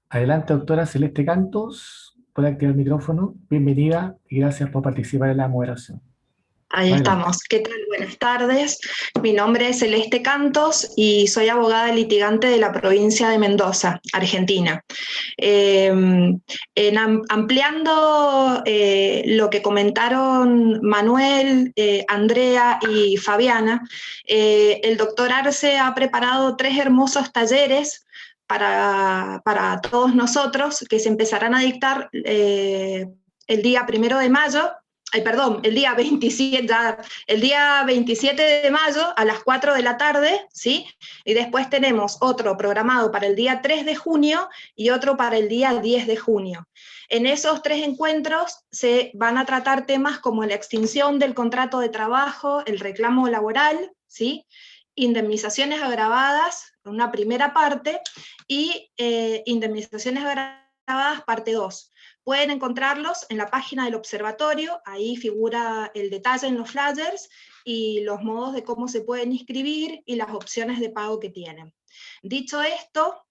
Adelante, doctora Celeste Cantos, puede activar el micrófono. Bienvenida y gracias por participar en la moderación. Ahí Adelante. estamos. ¿Qué tal? Buenas tardes. Mi nombre es Celeste Cantos y soy abogada litigante de la provincia de Mendoza, Argentina. Eh, Ampliando lo que comentaron Manuel, Andrea y Fabiana, el doctor Arce ha preparado 3 hermosos talleres para todos nosotros que se empezarán a dictar el día 1 de mayo. Ay, perdón, el día 27 de mayo a las 4 de la tarde, ¿sí? Y después tenemos otro programado para el día 3 de junio y otro para el día 10 de junio. En esos 3 encuentros se van a tratar temas como la extinción del contrato de trabajo, el reclamo laboral, ¿sí? Indemnizaciones agravadas, una primera parte, y indemnizaciones agravadas, parte 2. Pueden encontrarlos en la página del observatorio, ahí figura el detalle en los flyers y los modos de cómo se pueden inscribir y las opciones de pago que tienen. Dicho esto,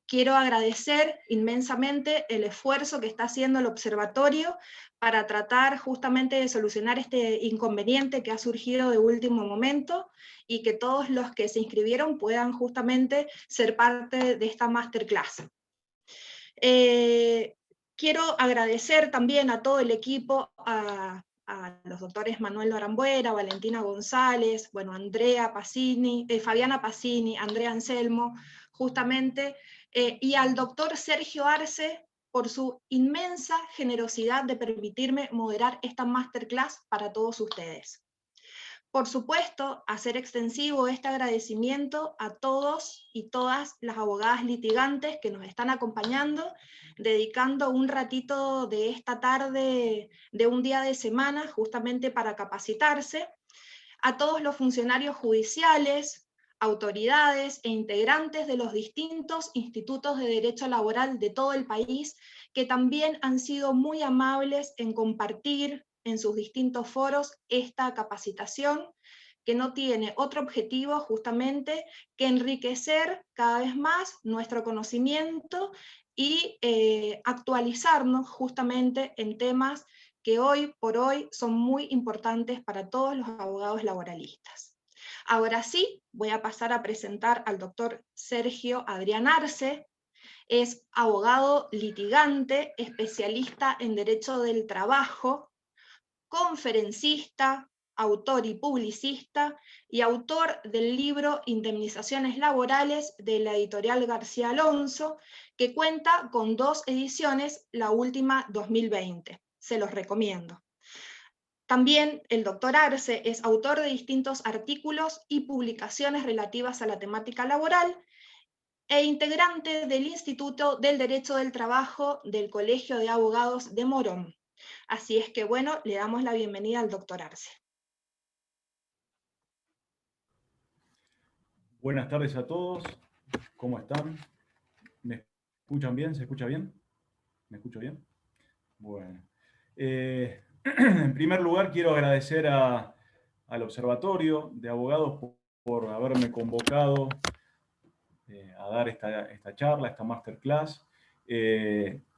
quiero agradecer inmensamente el esfuerzo que está haciendo el observatorio para tratar justamente de solucionar este inconveniente que ha surgido de último momento y que todos los que se inscribieron puedan justamente ser parte de esta masterclass. Quiero agradecer también a todo el equipo, a los doctores Manuel Norambuena, Valentina González, bueno, Andrea Pacini, Fabiana Pacini, Andrea Anselmo, justamente, y al doctor Sergio Arce por su inmensa generosidad de permitirme moderar esta masterclass para todos ustedes. Por supuesto, hacer extensivo este agradecimiento a todos y todas las abogadas litigantes que nos están acompañando, dedicando un ratito de esta tarde de un día de semana justamente para capacitarse, a todos los funcionarios judiciales, autoridades e integrantes de los distintos institutos de derecho laboral de todo el país, que también han sido muy amables en compartir en sus distintos foros esta capacitación, que no tiene otro objetivo justamente que enriquecer cada vez más nuestro conocimiento y actualizarnos justamente en temas que hoy por hoy son muy importantes para todos los abogados laboralistas. Ahora sí, voy a pasar a presentar al doctor Sergio Adrián Arce. Es abogado litigante, especialista en Derecho del Trabajo, conferencista, autor y publicista, y autor del libro Indemnizaciones Laborales de la editorial García Alonso, que cuenta con 2 ediciones, la última 2020. Se los recomiendo. También el doctor Arce es autor de distintos artículos y publicaciones relativas a la temática laboral e integrante del Instituto del Derecho del Trabajo del Colegio de Abogados de Morón. Así es que bueno, le damos la bienvenida al doctor Arce. Buenas tardes a todos, ¿cómo están? ¿Me escuchan bien? ¿Se escucha bien? ¿Me escucho bien? Bueno. En primer lugar, quiero agradecer al Observatorio de Abogados por haberme convocado a dar esta charla, esta masterclass,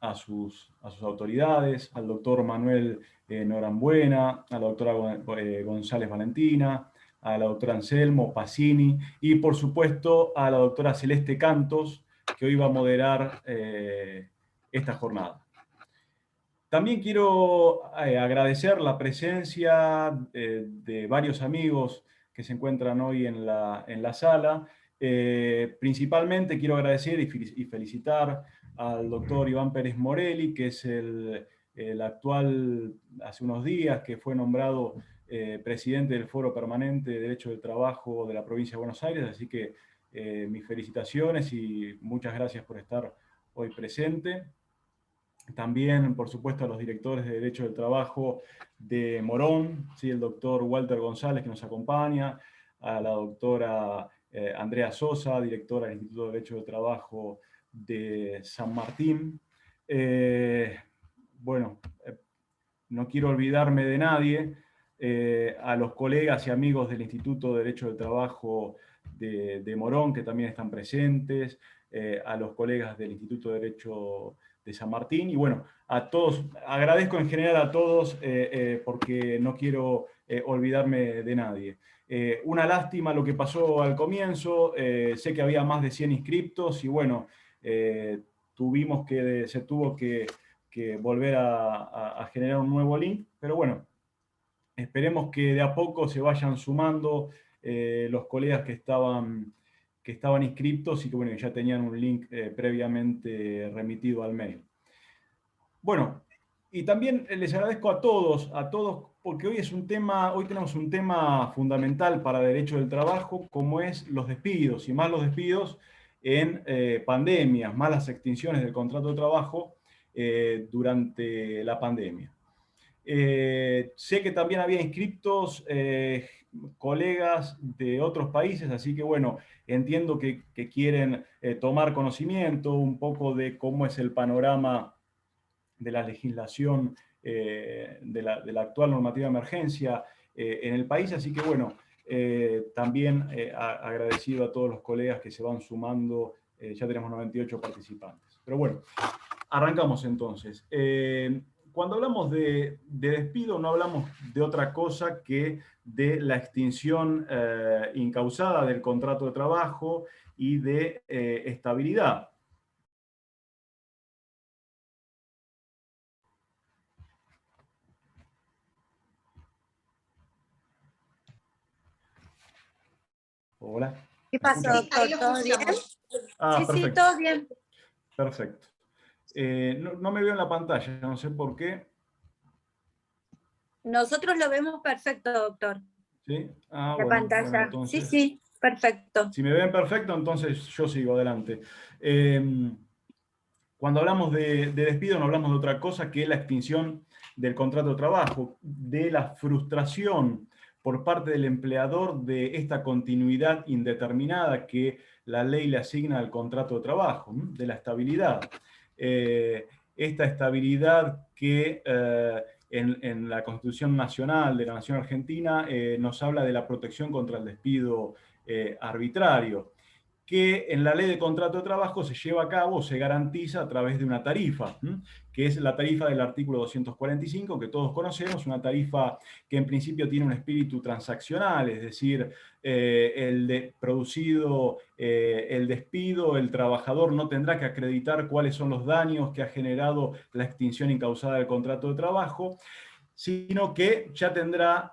a sus autoridades, al doctor Manuel Norambuena, a la doctora González Valentina, a la doctora Anselmo Pacini y, por supuesto, a la doctora Celeste Cantos, que hoy va a moderar esta jornada. También quiero agradecer la presencia de varios amigos que se encuentran hoy en la sala. Principalmente quiero agradecer y felicitar al doctor Iván Pérez Morelli, que es el actual, hace unos días, que fue nombrado presidente del Foro Permanente de Derecho del Trabajo de la provincia de Buenos Aires. Así que mis felicitaciones y muchas gracias por estar hoy presente. También, por supuesto, a los directores de Derecho del Trabajo de Morón, ¿sí? El doctor Walter González, que nos acompaña, a la doctora Andrea Sosa, directora del Instituto de Derecho del Trabajo de San Martín. Bueno, no quiero olvidarme de nadie, a los colegas y amigos del Instituto de Derecho del Trabajo de Morón, que también están presentes, a los colegas del Instituto de Derecho de San Martín. Y bueno, a todos, agradezco en general a todos porque no quiero olvidarme de nadie. Una lástima lo que pasó al comienzo, sé que había más de 100 inscriptos y bueno, se tuvo que volver a generar un nuevo link, pero bueno, esperemos que de a poco se vayan sumando los colegas que estaban inscriptos y que bueno, ya tenían un link previamente remitido al mail. Bueno, y también les agradezco a todos, porque hoy tenemos un tema fundamental para derecho del trabajo, como es los despidos, y más los despidos en pandemias, más las extinciones del contrato de trabajo durante la pandemia. Sé que también había inscriptos colegas de otros países, así que bueno, entiendo que quieren tomar conocimiento un poco de cómo es el panorama de la legislación de la actual normativa de emergencia en el país, así que bueno, también agradecido a todos los colegas que se van sumando, ya tenemos 98 participantes. Pero bueno, arrancamos entonces. Cuando hablamos de despido no hablamos de otra cosa que de la extinción incausada del contrato de trabajo y de estabilidad. Hola. ¿Qué pasó, doctor? ¿Todo bien? Sí, perfecto. sí, todo bien. Perfecto. No me veo en la pantalla, no sé por qué. Nosotros lo vemos perfecto, doctor. ¿Sí? La pantalla. Bueno, entonces, sí, perfecto. Si me ven perfecto, entonces yo sigo adelante. Cuando hablamos de despido no hablamos de otra cosa que la extinción del contrato de trabajo, de la frustración por parte del empleador de esta continuidad indeterminada que la ley le asigna al contrato de trabajo, de la estabilidad. Esta estabilidad que en la Constitución Nacional de la Nación Argentina nos habla de la protección contra el despido arbitrario, que en la ley de contrato de trabajo se lleva a cabo, se garantiza a través de una tarifa, que es la tarifa del artículo 245, que todos conocemos, una tarifa que en principio tiene un espíritu transaccional, es decir, producido el despido, el trabajador no tendrá que acreditar cuáles son los daños que ha generado la extinción incausada del contrato de trabajo, sino que ya tendrá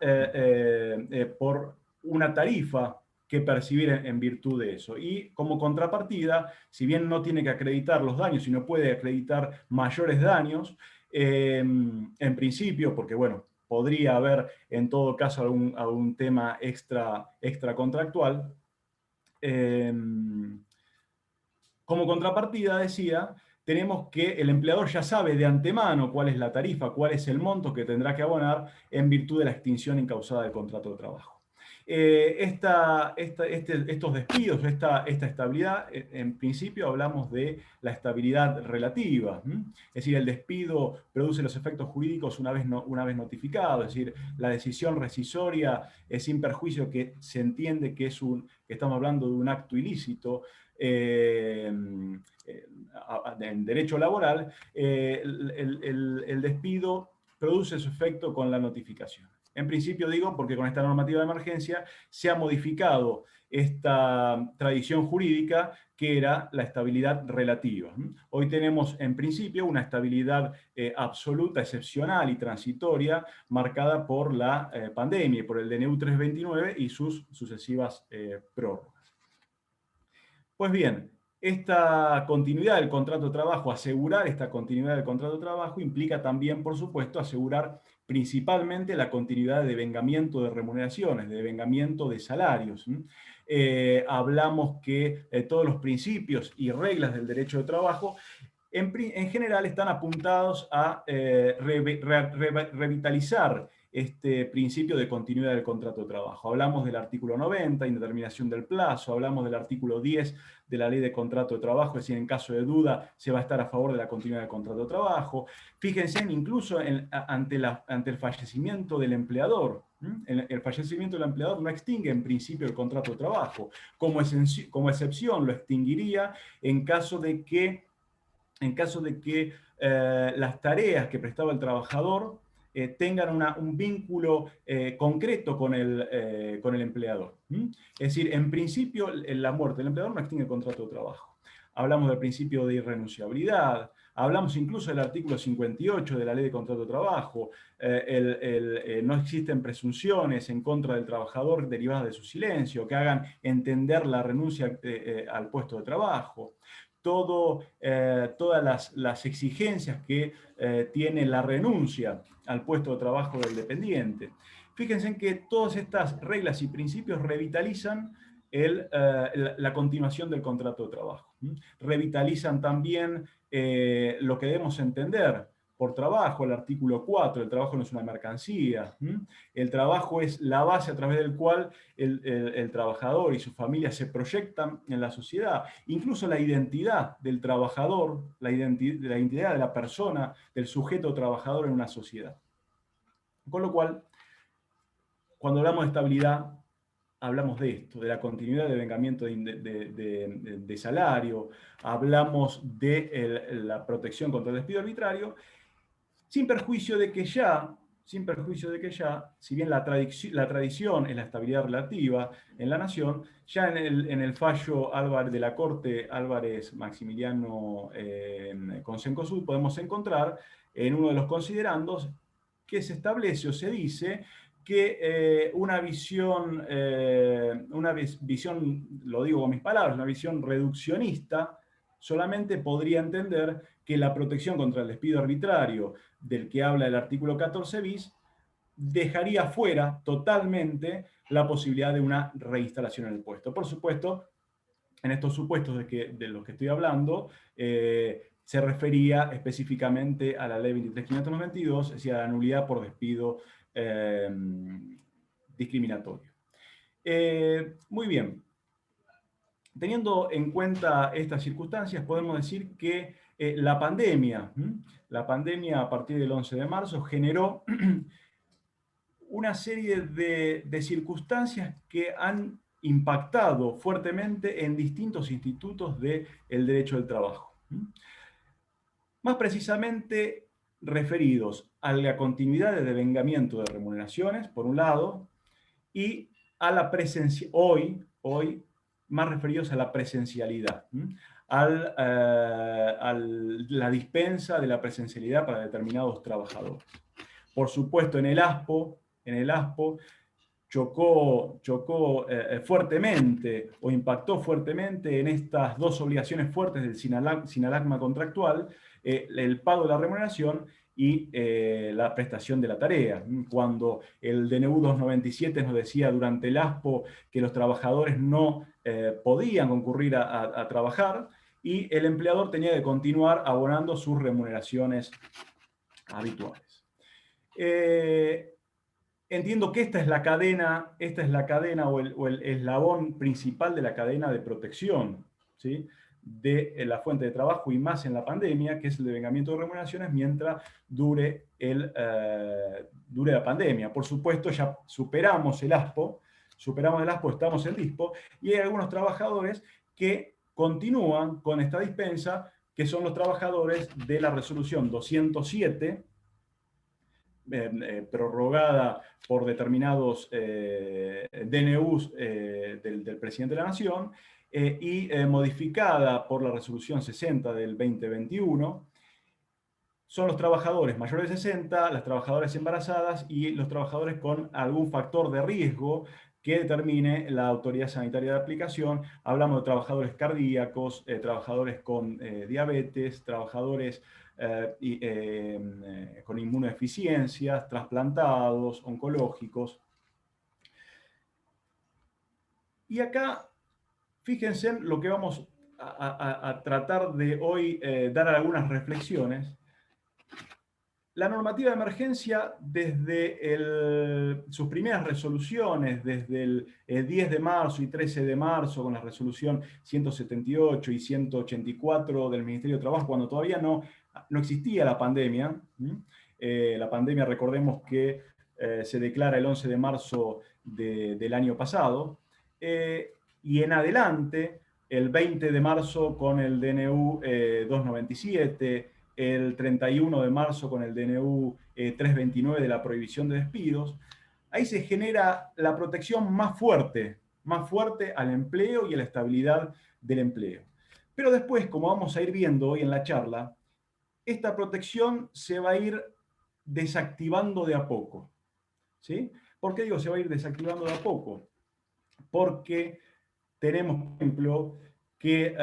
por una tarifa que percibir en virtud de eso. Y como contrapartida, si bien no tiene que acreditar los daños, sino puede acreditar mayores daños, en principio, porque bueno, podría haber en todo caso algún tema extra contractual, como contrapartida, decía, tenemos que el empleador ya sabe de antemano cuál es la tarifa, cuál es el monto que tendrá que abonar en virtud de la extinción incausada del contrato de trabajo. Estos despidos, esta estabilidad, en principio hablamos de la estabilidad relativa, es decir, el despido produce los efectos jurídicos una vez notificado, es decir, la decisión rescisoria es sin perjuicio que se entiende que estamos hablando de un acto ilícito, en derecho laboral, el despido produce su efecto con la notificación. En principio digo porque con esta normativa de emergencia se ha modificado esta tradición jurídica que era la estabilidad relativa. Hoy tenemos en principio una estabilidad absoluta, excepcional y transitoria marcada por la pandemia, por el DNU 329 y sus sucesivas prórrogas. Pues bien, esta continuidad del contrato de trabajo, asegurar esta continuidad del contrato de trabajo implica también, por supuesto, asegurar principalmente la continuidad de devengamiento de remuneraciones, de devengamiento de salarios. Hablamos que todos los principios y reglas del derecho de trabajo en general están apuntados a revitalizar este principio de continuidad del contrato de trabajo. Hablamos del artículo 90, indeterminación del plazo, hablamos del artículo 10 de la ley de contrato de trabajo, es decir, en caso de duda se va a estar a favor de la continuidad del contrato de trabajo. Fíjense incluso ante el fallecimiento del empleador, El fallecimiento del empleador no extingue en principio el contrato de trabajo. Como excepción lo extinguiría en caso de que las tareas que prestaba el trabajador tengan un vínculo concreto con el empleador. Es decir, en principio, la muerte del empleador no extingue el contrato de trabajo. Hablamos del principio de irrenunciabilidad, hablamos incluso del artículo 58 de la Ley de Contrato de Trabajo, no existen presunciones en contra del trabajador derivadas de su silencio, que hagan entender la renuncia al puesto de trabajo. Todas las exigencias que tiene la renuncia al puesto de trabajo del dependiente. Fíjense en que todas estas reglas y principios revitalizan la continuación del contrato de trabajo. Revitalizan también lo que debemos entender por trabajo, el artículo 4, el trabajo no es una mercancía. El trabajo es la base a través del cual el trabajador y su familia se proyectan en la sociedad. Incluso la identidad del trabajador, la identidad de la persona, del sujeto trabajador en una sociedad. Con lo cual, cuando hablamos de estabilidad, hablamos de esto, de la continuidad de devengamiento de salario, hablamos de la protección contra el despido arbitrario, sin perjuicio de que ya, si bien la tradición es la estabilidad relativa en la nación, ya en el fallo de la Corte Álvarez Maximiliano Consencosud podemos encontrar en uno de los considerandos que se establece o se dice que una visión, lo digo con mis palabras, una visión reduccionista, solamente podría entender que la protección contra el despido arbitrario del que habla el artículo 14 bis dejaría fuera totalmente la posibilidad de una reinstalación en el puesto. Por supuesto, en estos supuestos de los que estoy hablando, se refería específicamente a la ley 23.592, es decir, a la nulidad por despido discriminatorio. Muy bien. Teniendo en cuenta estas circunstancias, podemos decir que la pandemia a partir del 11 de marzo generó una serie de circunstancias que han impactado fuertemente en distintos institutos del derecho del trabajo. Más precisamente referidos a la continuidad de devengamiento de remuneraciones, por un lado, y a la presencia, hoy más referidos a la presencialidad, a la dispensa de la presencialidad para determinados trabajadores. Por supuesto, en el ASPO chocó fuertemente o impactó fuertemente en estas dos obligaciones fuertes del sinalagma contractual, el pago de la remuneración y la prestación de la tarea. Cuando el DNU 297 nos decía durante el ASPO que los trabajadores no podían concurrir a trabajar y el empleador tenía que continuar abonando sus remuneraciones habituales. Entiendo que esta es la cadena o el eslabón principal de la cadena de protección, ¿sí?, de la fuente de trabajo y más en la pandemia, que es el devengamiento de remuneraciones mientras dure la pandemia. Por supuesto, ya superamos el ASPO, estamos en DISPO, y hay algunos trabajadores que continúan con esta dispensa, que son los trabajadores de la resolución 207, prorrogada por determinados DNUs del presidente de la Nación y modificada por la resolución 60 del 2021, son los trabajadores mayores de 60, las trabajadoras embarazadas y los trabajadores con algún factor de riesgo que determine la autoridad sanitaria de aplicación. Hablamos de trabajadores cardíacos, trabajadores con diabetes, trabajadores con inmunodeficiencias, trasplantados, oncológicos. Y acá, fíjense en lo que vamos a tratar de hoy dar algunas reflexiones. La normativa de emergencia, desde sus primeras resoluciones, desde el 10 de marzo y 13 de marzo, con la resolución 178 y 184 del Ministerio de Trabajo, cuando todavía no existía la pandemia. La pandemia, recordemos que se declara el 11 de marzo del año pasado, y en adelante, el 20 de marzo con el DNU 297, el 31 de marzo con el DNU 329 de la prohibición de despidos, ahí se genera la protección más fuerte al empleo y a la estabilidad del empleo. Pero después, como vamos a ir viendo hoy en la charla, esta protección se va a ir desactivando de a poco. ¿Sí? ¿Por qué digo se va a ir desactivando de a poco? Porque tenemos, por ejemplo, que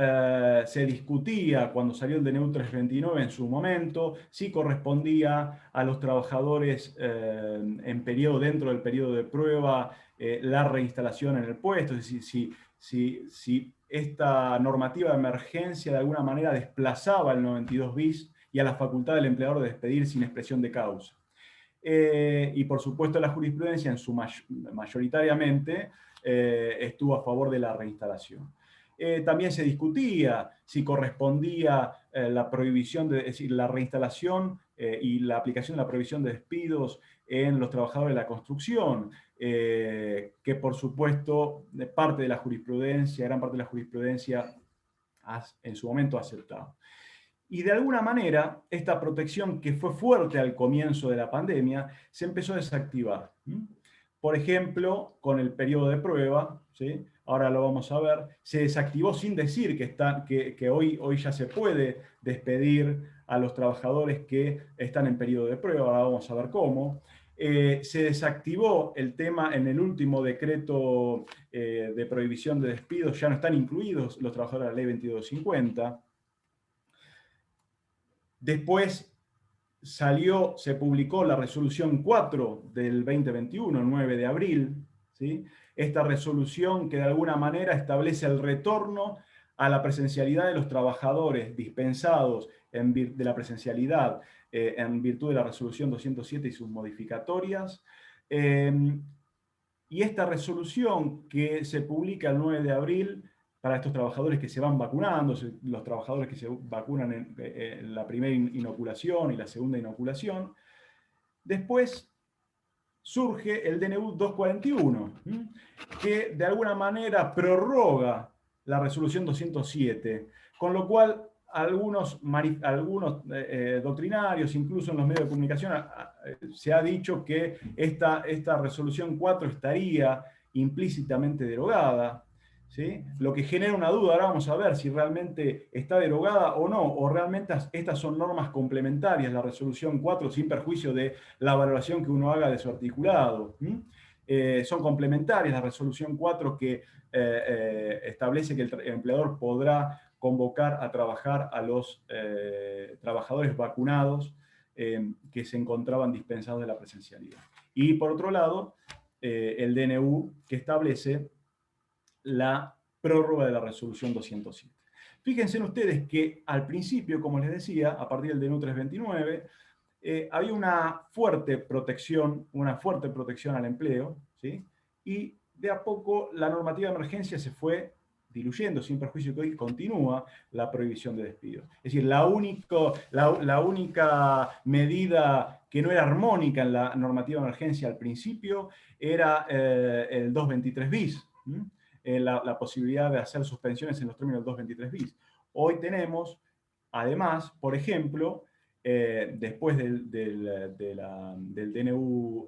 se discutía cuando salió el DNU 329 en su momento, si correspondía a los trabajadores dentro del periodo de prueba, la reinstalación en el puesto, es decir, si esta normativa de emergencia de alguna manera desplazaba el 92 bis y a la facultad del empleador de despedir sin expresión de causa. Y por supuesto la jurisprudencia mayoritariamente estuvo a favor de la reinstalación. También se discutía si correspondía la prohibición, es decir, la reinstalación y la aplicación de la prohibición de despidos en los trabajadores de la construcción, que por supuesto gran parte de la jurisprudencia en su momento ha aceptado. Y de alguna manera, esta protección que fue fuerte al comienzo de la pandemia, se empezó a desactivar. Por ejemplo, con el periodo de prueba, ¿sí? Ahora lo vamos a ver, se desactivó sin decir que hoy ya se puede despedir a los trabajadores que están en periodo de prueba, ahora vamos a ver cómo. Se desactivó el tema en el último decreto de prohibición de despidos, ya no están incluidos los trabajadores de la ley 2250. Después se publicó la resolución 4 del 2021, 9 de abril, ¿sí? Esta resolución que de alguna manera establece el retorno a la presencialidad de los trabajadores dispensados de la presencialidad en virtud de la resolución 207 y sus modificatorias. Y esta resolución que se publica el 9 de abril para estos trabajadores que se van vacunando, los trabajadores que se vacunan en la primera inoculación y la segunda inoculación. Después surge el DNU 241, que de alguna manera prorroga la resolución 207, con lo cual algunos doctrinarios, incluso en los medios de comunicación, se ha dicho que esta resolución 4 estaría implícitamente derogada. ¿Sí? Lo que genera una duda, ahora vamos a ver si realmente está derogada o no, o realmente estas son normas complementarias, la resolución 4, sin perjuicio de la valoración que uno haga de su articulado. Son complementarias, la resolución 4 que establece que el empleador podrá convocar a trabajar a los trabajadores vacunados que se encontraban dispensados de la presencialidad. Y por otro lado, el DNU que establece la prórroga de la resolución 207. Fíjense ustedes que al principio, como les decía, a partir del DNU 329, había una fuerte protección al empleo, ¿sí? Y de a poco la normativa de emergencia se fue diluyendo, sin perjuicio que hoy continúa la prohibición de despidos. Es decir, la única medida que no era armónica en la normativa de emergencia al principio era el 223 bis, la posibilidad de hacer suspensiones en los términos del 223 bis. Hoy tenemos, además, por ejemplo, después del DNU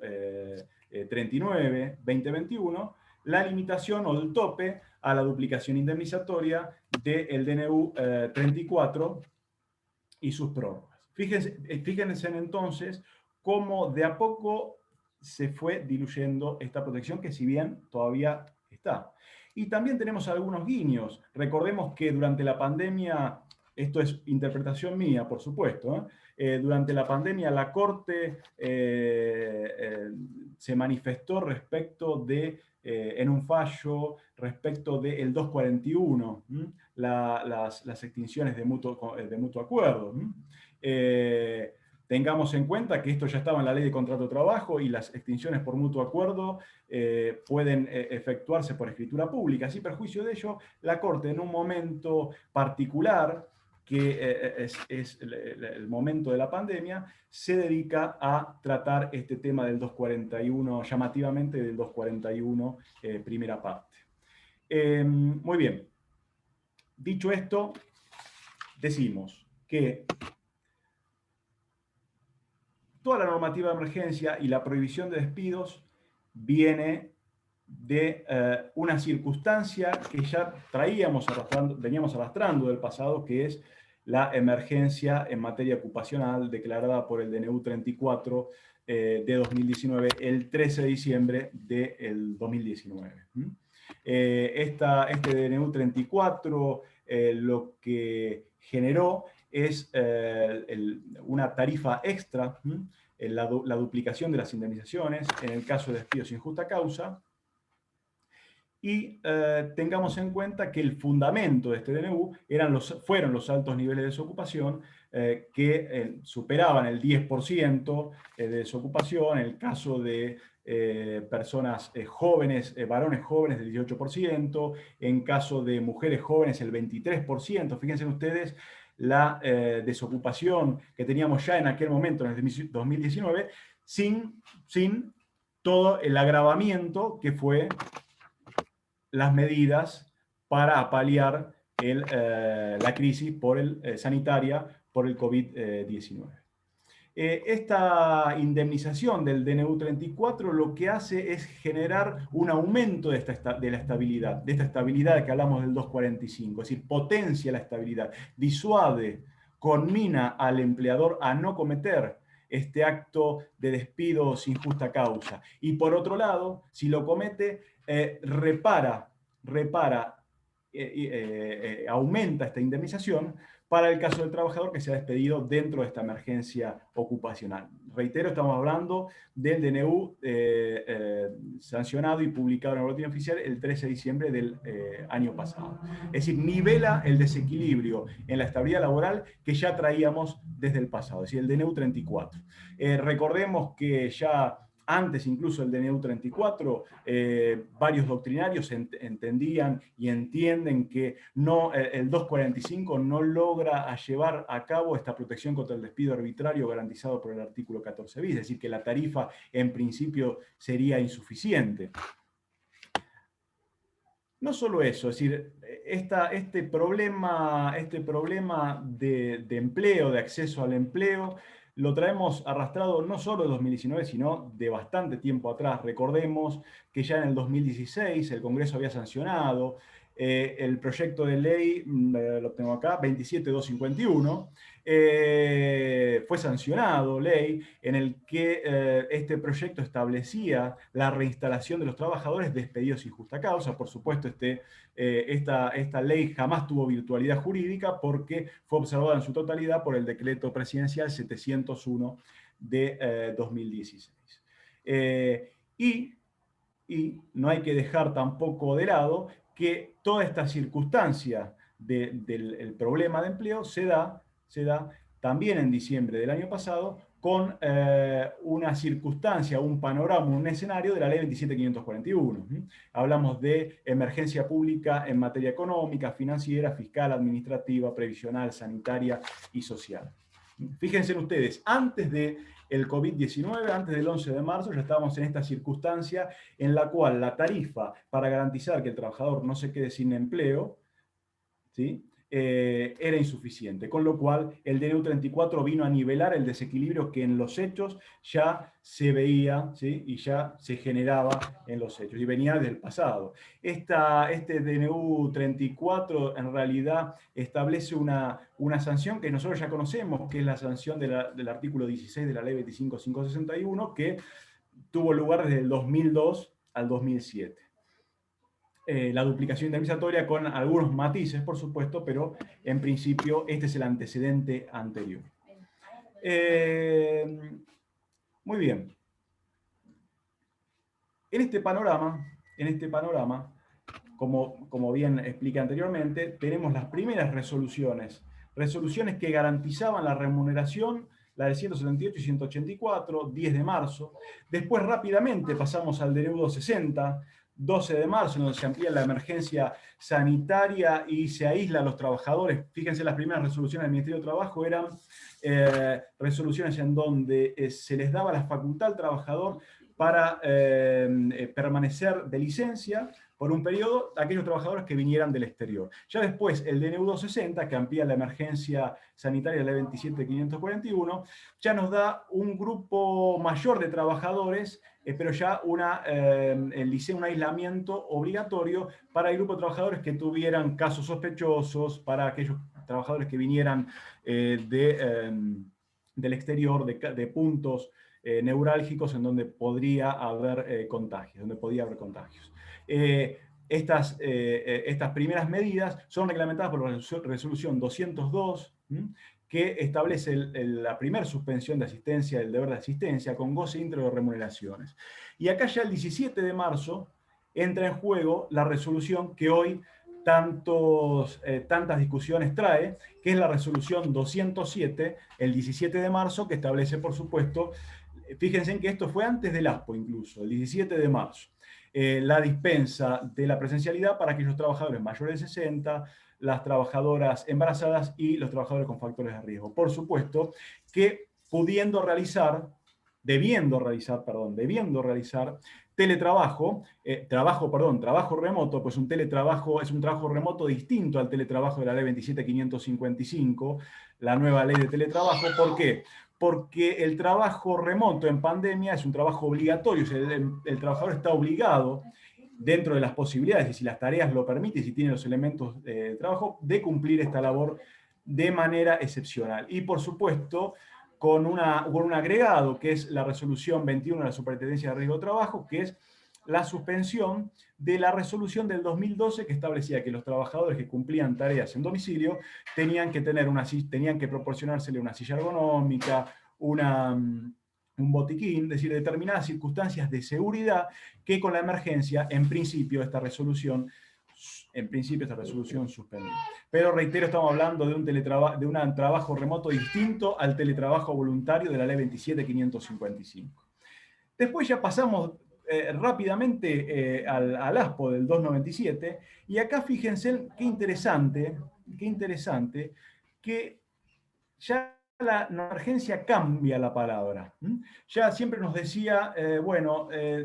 39-2021, la limitación o el tope a la duplicación indemnizatoria del DNU 34 y sus prórrogas. Fíjense entonces cómo de a poco se fue diluyendo esta protección que si bien todavía está. Y también tenemos algunos guiños. Recordemos que durante la pandemia, esto es interpretación mía, por supuesto, durante la pandemia la Corte se manifestó respecto de, en un fallo, respecto del 241, las extinciones de mutuo acuerdo. Tengamos en cuenta que esto ya estaba en la ley de contrato de trabajo y las extinciones por mutuo acuerdo pueden efectuarse por escritura pública. Sin perjuicio de ello, la Corte en un momento particular que es el momento de la pandemia, se dedica a tratar este tema del 241, llamativamente del 241, primera parte. Muy bien. Dicho esto, decimos que toda la normativa de emergencia y la prohibición de despidos viene de una circunstancia que ya veníamos arrastrando del pasado, que es la emergencia en materia ocupacional declarada por el DNU 34 de 2019, el 13 de diciembre del 2019. Este DNU 34 lo que generó es una tarifa extra, la duplicación de las indemnizaciones en el caso de despido sin justa causa. Y tengamos en cuenta que el fundamento de este DNU fueron los altos niveles de desocupación que superaban el 10% de desocupación, en el caso de personas jóvenes, varones jóvenes del 18%, en caso de mujeres jóvenes el 23%. Fíjense ustedes la desocupación que teníamos ya en aquel momento, en el 2019, sin todo el agravamiento que fue las medidas para paliar la crisis sanitaria por el COVID-19. Esta indemnización del DNU 34 lo que hace es generar un aumento de la estabilidad, de esta estabilidad que hablamos del 245, es decir, potencia la estabilidad, disuade, conmina al empleador a no cometer este acto de despido sin justa causa. Y por otro lado, si lo comete, aumenta esta indemnización para el caso del trabajador que se ha despedido dentro de esta emergencia ocupacional. Reitero, estamos hablando del DNU sancionado y publicado en el Boletín Oficial el 13 de diciembre del año pasado. Es decir, nivela el desequilibrio en la estabilidad laboral que ya traíamos desde el pasado, es decir, el DNU 34. Recordemos que ya antes incluso del DNU 34, varios doctrinarios entendían y entienden que el 245 no logra llevar a cabo esta protección contra el despido arbitrario garantizado por el artículo 14 bis, es decir, que la tarifa en principio sería insuficiente. No solo eso, es decir, este problema de empleo, de acceso al empleo, lo traemos arrastrado no solo de 2019, sino de bastante tiempo atrás. Recordemos que ya en el 2016 el Congreso había sancionado el proyecto de ley, lo tengo acá, 27251, fue sancionado ley en el que este proyecto establecía la reinstalación de los trabajadores despedidos sin justa causa. Por supuesto, esta ley jamás tuvo virtualidad jurídica porque fue observada en su totalidad por el decreto presidencial 701 de 2016. Y no hay que dejar tampoco de lado que toda esta circunstancia del problema de empleo se da también en diciembre del año pasado con una circunstancia, un panorama, un escenario de la ley 27541. Hablamos de emergencia pública en materia económica, financiera, fiscal, administrativa, previsional, sanitaria y social. Fíjense ustedes, antes del COVID-19, antes del 11 de marzo, ya estábamos en esta circunstancia en la cual la tarifa para garantizar que el trabajador no se quede sin empleo, ¿sí?, era insuficiente, con lo cual el DNU 34 vino a nivelar el desequilibrio que en los hechos ya se veía, ¿sí?, y ya se generaba en los hechos, y venía del pasado. Este DNU 34 en realidad establece una sanción que nosotros ya conocemos, que es la sanción del artículo 16 de la ley 25561, que tuvo lugar desde el 2002 al 2007. La duplicación indemnizatoria con algunos matices, por supuesto, pero en principio este es el antecedente anterior. Muy bien. En este panorama, como bien expliqué anteriormente, tenemos las primeras resoluciones que garantizaban la remuneración, la de 178 y 184, 10 de marzo. Después rápidamente pasamos al DNU 260, 12 de marzo, donde se amplía la emergencia sanitaria y se aísla a los trabajadores. Fíjense, las primeras resoluciones del Ministerio de Trabajo eran resoluciones en donde se les daba la facultad al trabajador para permanecer de licencia por un periodo a aquellos trabajadores que vinieran del exterior. Ya después, el DNU 260, que amplía la emergencia sanitaria de la ley 27.541, ya nos da un grupo mayor de trabajadores, pero ya un aislamiento obligatorio para el grupo de trabajadores que tuvieran casos sospechosos, para aquellos trabajadores que vinieran del exterior, de puntos neurálgicos en donde podría haber contagios, Estas primeras medidas son reglamentadas por la resolución 202, que establece la primera suspensión de asistencia, el deber de asistencia, con goce íntegro de remuneraciones. Y acá ya el 17 de marzo entra en juego la resolución que hoy tantas discusiones trae, que es la resolución 207, el 17 de marzo, que establece, por supuesto, fíjense en que esto fue antes del ASPO incluso, el 17 de marzo, la dispensa de la presencialidad para aquellos trabajadores mayores de 60, las trabajadoras embarazadas y los trabajadores con factores de riesgo. Por supuesto que debiendo realizar teletrabajo, trabajo remoto, pues un teletrabajo es un trabajo remoto distinto al teletrabajo de la ley 27.555, la nueva ley de teletrabajo. ¿Por qué? Porque el trabajo remoto en pandemia es un trabajo obligatorio, o sea, el trabajador está obligado, dentro de las posibilidades, y si las tareas lo permiten, si tiene los elementos de trabajo, de cumplir esta labor de manera excepcional. Y por supuesto, con un agregado, que es la resolución 21 de la Superintendencia de Riesgo de Trabajo, que es la suspensión de la resolución del 2012 que establecía que los trabajadores que cumplían tareas en domicilio tenían que proporcionársele una silla ergonómica, un botiquín, es decir, determinadas circunstancias de seguridad que con la emergencia, en principio, esta resolución suspendió. Pero reitero, estamos hablando de un trabajo remoto distinto al teletrabajo voluntario de la ley 27.555. Después ya pasamos rápidamente al ASPO del 297, y acá fíjense qué interesante, que ya la emergencia cambia la palabra. Ya siempre nos decía,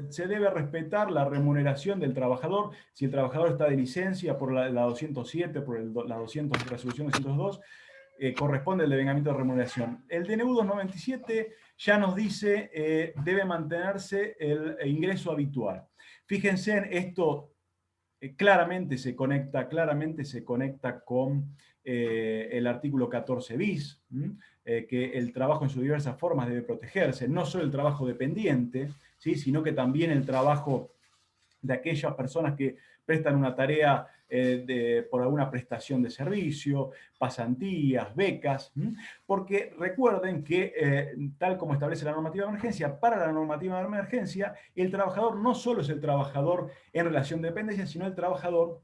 se debe respetar la remuneración del trabajador. Si el trabajador está de licencia por la 207, por la resolución 202, corresponde el devengamiento de remuneración. El DNU 297 ya nos dice debe mantenerse el ingreso habitual. Fíjense en esto, claramente se conecta con el artículo 14 bis, que el trabajo en sus diversas formas debe protegerse, no solo el trabajo dependiente, ¿sí?, sino que también el trabajo de aquellas personas que prestan una tarea por alguna prestación de servicio, pasantías, becas, porque recuerden que, tal como establece la normativa de emergencia, para la normativa de emergencia, el trabajador no solo es el trabajador en relación de dependencia, sino el trabajador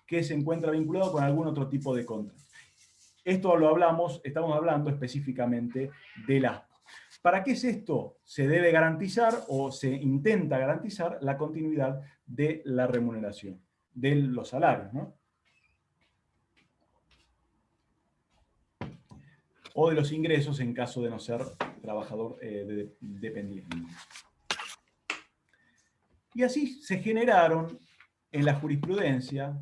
que se encuentra vinculado con algún otro tipo de contrato. Esto estamos hablando específicamente del ASPO. ¿Para qué es esto? Se debe garantizar, o se intenta garantizar, la continuidad de la remuneración, de los salarios, ¿no?, o de los ingresos en caso de no ser trabajador dependiente. Y así se generaron en la jurisprudencia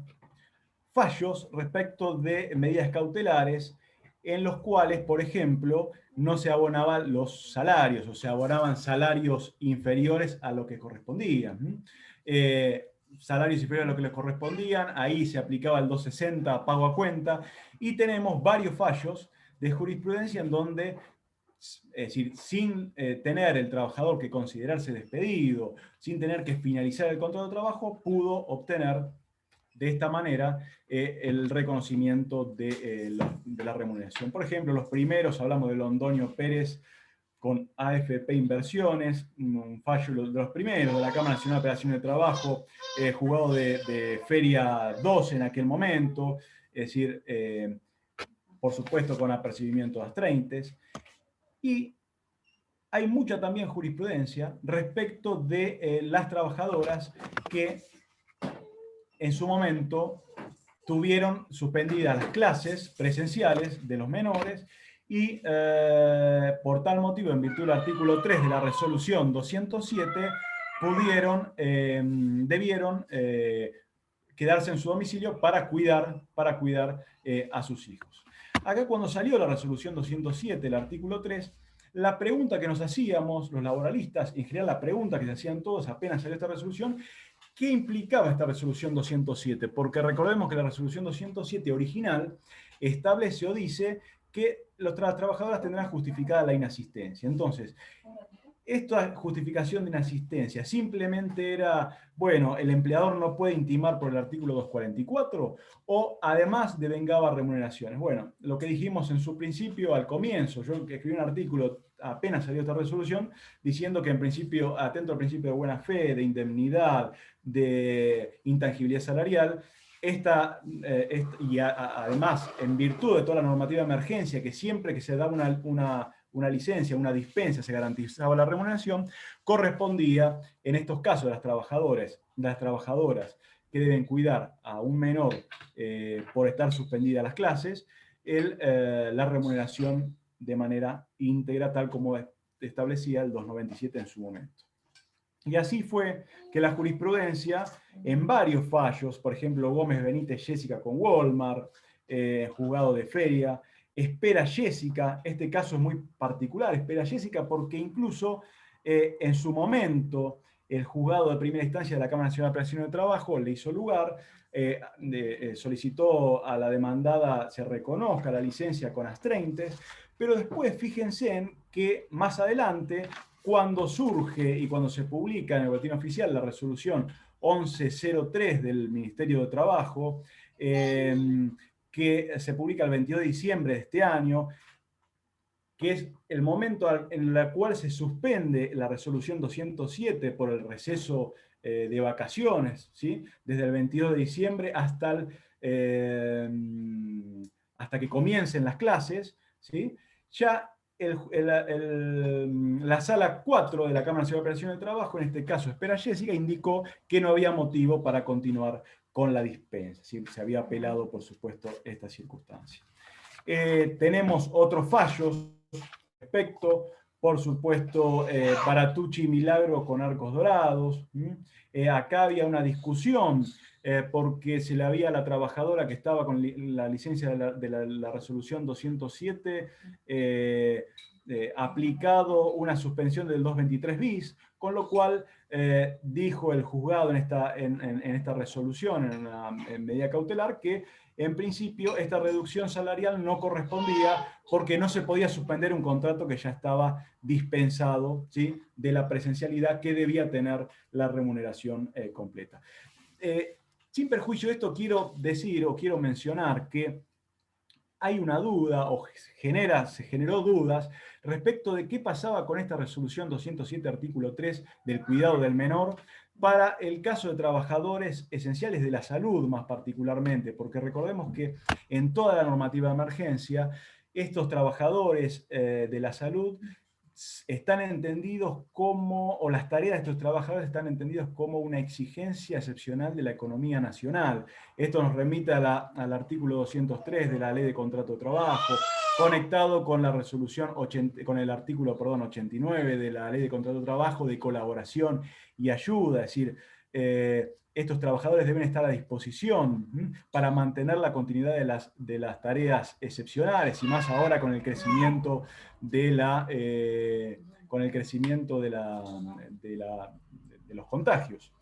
fallos respecto de medidas cautelares en los cuales, por ejemplo, no se abonaban los salarios, o se abonaban salarios inferiores a lo que correspondían. Salarios inferiores a lo que les correspondían, ahí se aplicaba el 260, pago a cuenta, y tenemos varios fallos de jurisprudencia en donde, es decir, sin tener el trabajador que considerarse despedido, sin tener que finalizar el contrato de trabajo, pudo obtener de esta manera el reconocimiento de la remuneración. Por ejemplo, los primeros, hablamos de Londoño Pérez con AFP Inversiones, un fallo de los primeros de la Cámara Nacional de Operaciones de Trabajo, juzgado de Feria 2 en aquel momento, es decir, por supuesto con apercibimiento de las 30. Y hay mucha también jurisprudencia respecto de las trabajadoras que en su momento tuvieron suspendidas las clases presenciales de los menores y por tal motivo, en virtud del artículo 3 de la resolución 207, debieron quedarse en su domicilio para cuidar a sus hijos. Acá cuando salió la resolución 207, el artículo 3, la pregunta que nos hacíamos los laboralistas, en general la pregunta que se hacían todos apenas salió esta resolución, ¿qué implicaba esta resolución 207? Porque recordemos que la resolución 207 original establece o dice que las trabajadoras tendrán justificada la inasistencia. Entonces, esta justificación de inasistencia simplemente era, bueno, el empleador no puede intimar por el artículo 244 o además devengaba remuneraciones. Bueno, lo que dijimos en su principio al comienzo, yo escribí un artículo apenas salió esta resolución diciendo que en principio, atento al principio de buena fe, de indemnidad, de intangibilidad salarial, además, en virtud de toda la normativa de emergencia, que siempre que se da una licencia, una dispensa, se garantizaba la remuneración, correspondía, en estos casos, de las trabajadoras que deben cuidar a un menor por estar suspendidas las clases, la remuneración de manera íntegra, tal como establecía el 297 en su momento. Y así fue que la jurisprudencia, en varios fallos, por ejemplo, Gómez Benítez Jessica con Walmart, juzgado de Feria, Espera Jessica, este caso es muy particular, Espera Jessica, porque incluso en su momento el juzgado de primera instancia de la Cámara Nacional de Apelación de Trabajo le hizo lugar, solicitó a la demandada se reconozca la licencia con astreintes, pero después fíjense en que más adelante, cuando surge y cuando se publica en el Boletín Oficial la resolución 1103 del Ministerio de Trabajo, que se publica el 22 de diciembre de este año, que es el momento en el cual se suspende la resolución 207 por el receso de vacaciones, ¿sí? Desde el 22 de diciembre hasta que comiencen las clases, ¿sí? Ya la sala 4 de la Cámara Nacional de Apelación del Trabajo, en este caso Espera Jessica, indicó que no había motivo para continuar con la dispensa. ¿Sí? Se había apelado, por supuesto, esta circunstancia. Tenemos otros fallos respecto, por supuesto, Paratucci y Milagro con Arcos Dorados. Acá había una discusión porque se le había a la trabajadora que estaba con la licencia de la resolución 207 aplicado una suspensión del 223 bis, con lo cual dijo el juzgado en esta resolución, en medida cautelar, que en principio esta reducción salarial no correspondía porque no se podía suspender un contrato que ya estaba dispensado, ¿sí? De la presencialidad que debía tener la remuneración completa. Sin perjuicio de esto, quiero decir o quiero mencionar que hay una duda, o se generó dudas, respecto de qué pasaba con esta resolución 207, artículo 3, del cuidado del menor, para el caso de trabajadores esenciales de la salud más particularmente, porque recordemos que en toda la normativa de emergencia, estos trabajadores de la salud están entendidos como, o las tareas de estos trabajadores están entendidos como una exigencia excepcional de la economía nacional. Esto nos remite al artículo 203 de la Ley de Contrato de Trabajo, conectado con la resolución con el artículo 89 de la Ley de Contrato de Trabajo de colaboración y ayuda, es decir, estos trabajadores deben estar a disposición para mantener la continuidad de las tareas excepcionales, y más ahora con el crecimiento de los contagios.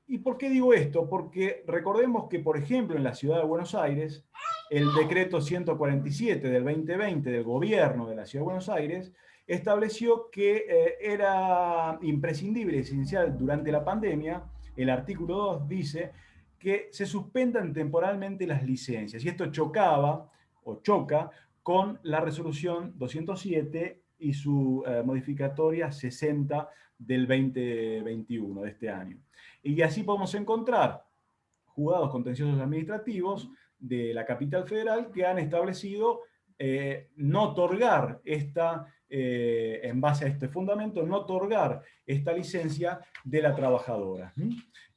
¿Y por qué digo esto? Porque recordemos que, por ejemplo, en la ciudad de Buenos Aires, el decreto 147 del 2020 del gobierno de la ciudad de Buenos Aires estableció que era imprescindible y esencial durante la pandemia, el artículo 2 dice que se suspendan temporalmente las licencias, y esto choca con la resolución 207 y su modificatoria 60 del 2021 de este año. Y así podemos encontrar juzgados contenciosos administrativos de la capital federal que han establecido no otorgar en base a este fundamento, no otorgar esta licencia de la trabajadora.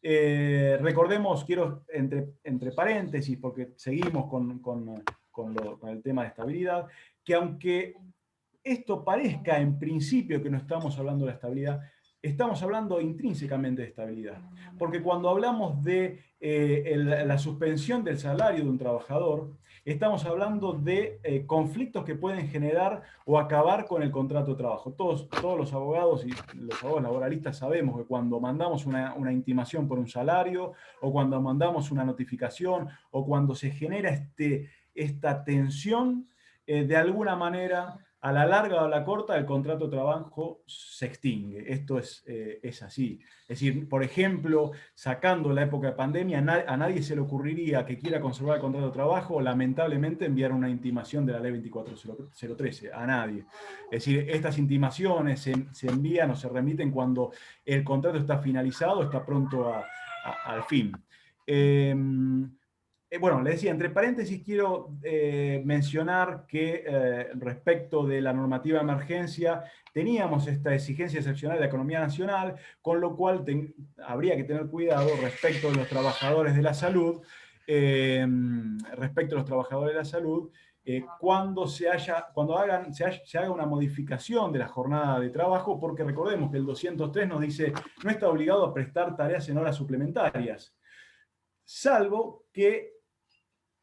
Recordemos, quiero entre paréntesis, porque seguimos con el tema de estabilidad, que aunque esto parezca en principio que no estamos hablando de la estabilidad, estamos hablando intrínsecamente de estabilidad. Porque cuando hablamos de la suspensión del salario de un trabajador, estamos hablando de conflictos que pueden generar o acabar con el contrato de trabajo. Todos los abogados y los abogados laboralistas sabemos que cuando mandamos una intimación por un salario, o cuando mandamos una notificación, o cuando se genera esta tensión, de alguna manera, a la larga o a la corta, el contrato de trabajo se extingue. Esto es así. Es decir, por ejemplo, sacando la época de pandemia, a nadie se le ocurriría que quiera conservar el contrato de trabajo, lamentablemente, enviar una intimación de la ley 24013. A nadie. Es decir, estas intimaciones se envían o se remiten cuando el contrato está finalizado, está pronto al fin. Bueno, le decía, entre paréntesis quiero mencionar que respecto de la normativa de emergencia teníamos esta exigencia excepcional de la economía nacional, con lo cual habría que tener cuidado respecto de los trabajadores de la salud, cuando se haga una modificación de la jornada de trabajo, porque recordemos que el 203 nos dice no está obligado a prestar tareas en horas suplementarias, salvo que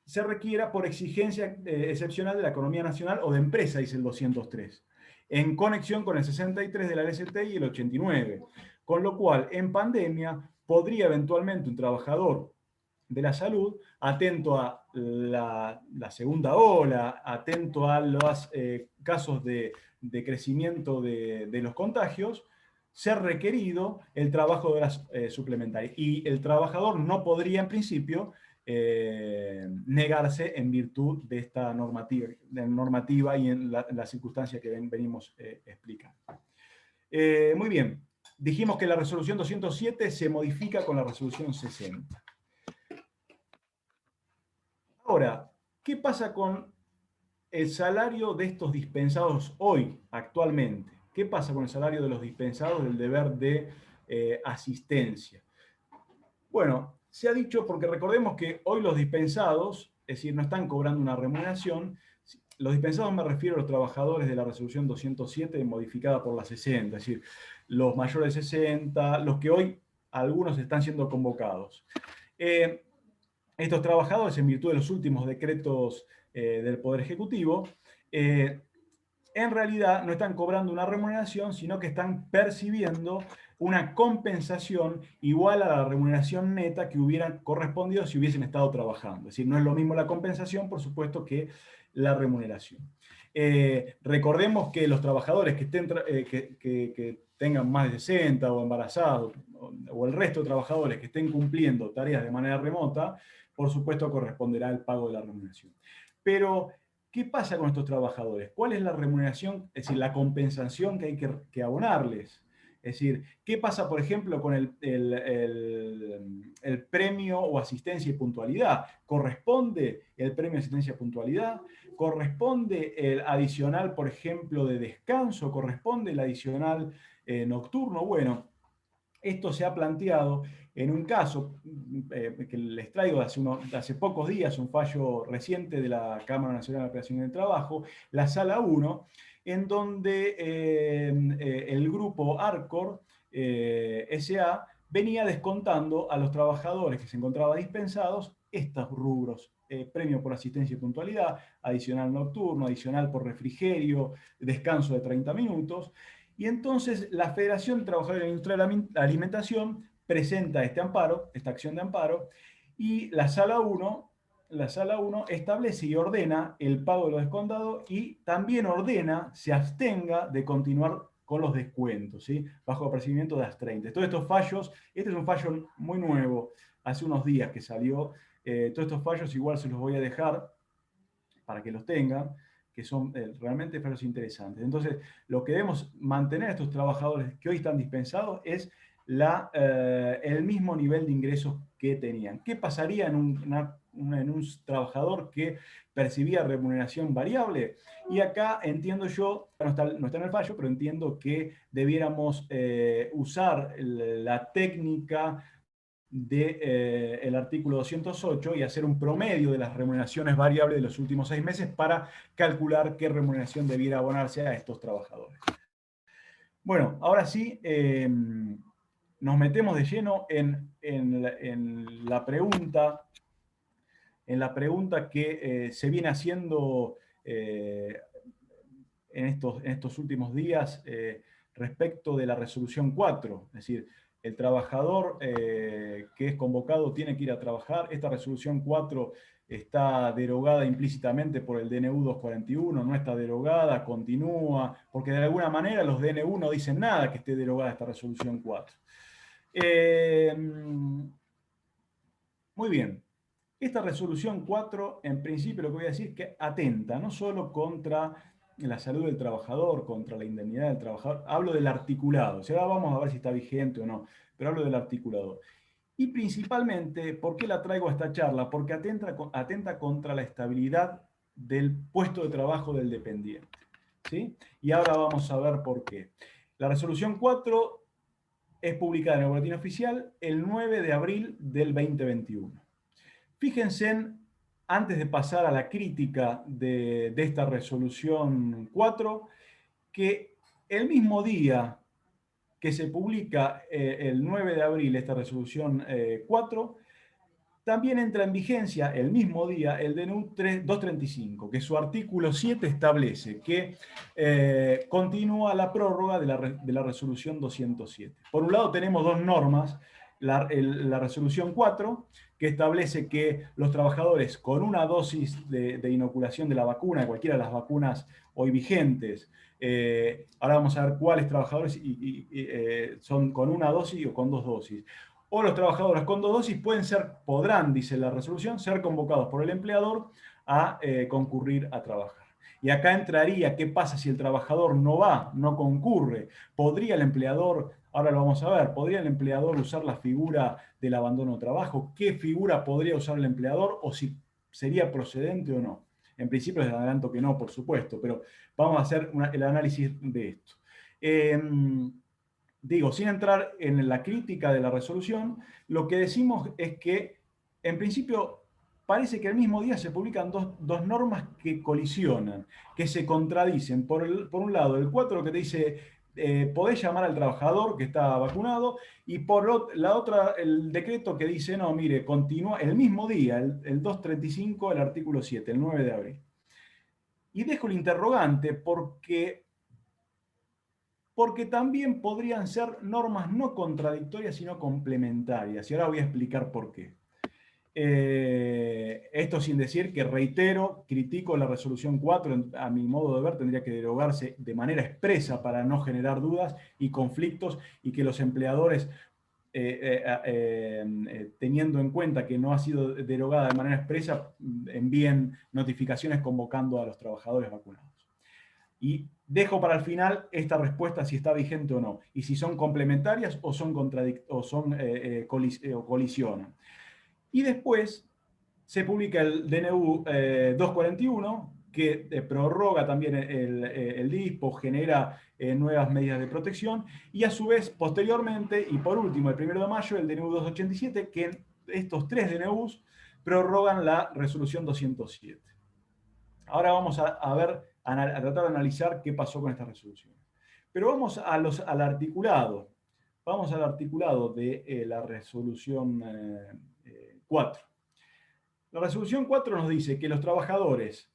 se requiera por exigencia excepcional de la economía nacional o de empresa, dice el 203, en conexión con el 63 de la LST y el 89. Con lo cual, en pandemia, podría eventualmente un trabajador de la salud, atento a la segunda ola, atento a los casos de crecimiento de los contagios, ser requerido el trabajo de horas suplementarias. Y el trabajador no podría, en principio, negarse en virtud de esta normativa y en la circunstancia que venimos explicando. Muy bien, dijimos que la resolución 207 se modifica con la resolución 60. Ahora, ¿qué pasa con el salario de estos dispensados hoy, actualmente? ¿Qué pasa con el salario de los dispensados del deber de asistencia? Bueno, se ha dicho, porque recordemos que hoy los dispensados, es decir, no están cobrando una remuneración. Los dispensados me refiero a los trabajadores de la resolución 207 modificada por la 60, es decir, los mayores de 60, los que hoy algunos están siendo convocados. Estos trabajadores, en virtud de los últimos decretos del Poder Ejecutivo, en realidad no están cobrando una remuneración, sino que están percibiendo una compensación igual a la remuneración neta que hubieran correspondido si hubiesen estado trabajando. Es decir, no es lo mismo la compensación, por supuesto, que la remuneración. Recordemos que los trabajadores que tengan más de 60 o embarazados, o el resto de trabajadores que estén cumpliendo tareas de manera remota, por supuesto corresponderá el pago de la remuneración. Pero, ¿qué pasa con estos trabajadores? ¿Cuál es la remuneración, es decir, la compensación que hay que abonarles? Es decir, ¿qué pasa, por ejemplo, con el premio o asistencia y puntualidad? ¿Corresponde el premio de asistencia y puntualidad? ¿Corresponde el adicional, por ejemplo, de descanso? ¿Corresponde el adicional nocturno? Bueno, esto se ha planteado en un caso que les traigo de hace pocos días, un fallo reciente de la Cámara Nacional de Operación del Trabajo, la Sala 1, en donde el grupo Arcor S.A. venía descontando a los trabajadores que se encontraban dispensados estos rubros: premio por asistencia y puntualidad, adicional nocturno, adicional por refrigerio, descanso de 30 minutos. Y entonces la Federación de Trabajadores de la Industria de la Alimentación presenta esta acción de amparo, y la Sala 1 establece y ordena el pago de los descontados, y también se abstenga de continuar con los descuentos, ¿sí? Bajo apercibimiento de las 30. Todos estos fallos, este es un fallo muy nuevo, hace unos días que salió. Todos estos fallos igual se los voy a dejar para que los tengan, que son realmente fallos interesantes. Entonces, lo que debemos mantener a estos trabajadores que hoy están dispensados es el mismo nivel de ingresos que tenían. ¿Qué pasaría en una en un trabajador que percibía remuneración variable. Y acá entiendo yo, no está en el fallo, pero entiendo que debiéramos usar la técnica del artículo 208 y hacer un promedio de las remuneraciones variables de los últimos 6 meses para calcular qué remuneración debiera abonarse a estos trabajadores. Bueno, ahora sí, nos metemos de lleno en la pregunta que se viene haciendo en estos últimos días respecto de la resolución 4, es decir, el trabajador que es convocado tiene que ir a trabajar. Esta resolución 4 está derogada implícitamente por el DNU 241, no está derogada, continúa, porque de alguna manera los DNU no dicen nada que esté derogada esta resolución 4. Muy bien. Esta resolución 4, en principio lo que voy a decir es que atenta no solo contra la salud del trabajador, contra la indemnidad del trabajador, hablo del articulado, o sea, vamos a ver si está vigente o no, pero hablo del articulado. Y principalmente, ¿por qué la traigo a esta charla? Porque atenta contra la estabilidad del puesto de trabajo del dependiente, ¿sí? Y ahora vamos a ver por qué. La resolución 4 es publicada en el Boletín Oficial el 9 de abril del 2021. Fíjense, antes de pasar a la crítica de esta resolución 4, que el mismo día que se publica el 9 de abril esta resolución 4, también entra en vigencia el mismo día el DNU 235, que su artículo 7 establece que continúa la prórroga de la resolución 207. Por un lado tenemos dos normas, la resolución 4, que establece que los trabajadores con una dosis de inoculación de la vacuna, de cualquiera de las vacunas hoy vigentes, ahora vamos a ver cuáles trabajadores son con una dosis o con 2 dosis, o los trabajadores con 2 dosis podrán, dice la resolución, ser convocados por el empleador a concurrir a trabajar. Y acá entraría, ¿qué pasa si el trabajador no va, no concurre? ¿Podría el empleador, ahora lo vamos a ver, podría el empleador usar la figura del abandono de trabajo? ¿Qué figura podría usar el empleador o si sería procedente o no? En principio les adelanto que no, por supuesto, pero vamos a hacer el análisis de esto. Digo, sin entrar en la crítica de la resolución, lo que decimos es que, en principio, parece que el mismo día se publican dos normas que colisionan, que se contradicen. Por un lado, el 4 que te dice, podés llamar al trabajador que está vacunado, y por la otra, el decreto que dice, no, mire, continúa el mismo día, el 235, el artículo 7, el 9 de abril. Y dejo el interrogante porque también podrían ser normas no contradictorias, sino complementarias. Y ahora voy a explicar por qué. Esto sin decir que, reitero, critico la resolución 4, a mi modo de ver tendría que derogarse de manera expresa para no generar dudas y conflictos, y que los empleadores, teniendo en cuenta que no ha sido derogada de manera expresa, envíen notificaciones convocando a los trabajadores vacunados. Y dejo para el final esta respuesta si está vigente o no, y si son complementarias o colisionan. Y después se publica el DNU 241, que prorroga también el dispo, genera nuevas medidas de protección, y a su vez, posteriormente, y por último, el 1 de mayo, el DNU 287, que estos 3 DNUs prorrogan la resolución 207. Ahora vamos a tratar de analizar qué pasó con esta resolución. Pero vamos al articulado. Vamos al articulado de la resolución 4. La resolución 4 nos dice que los trabajadores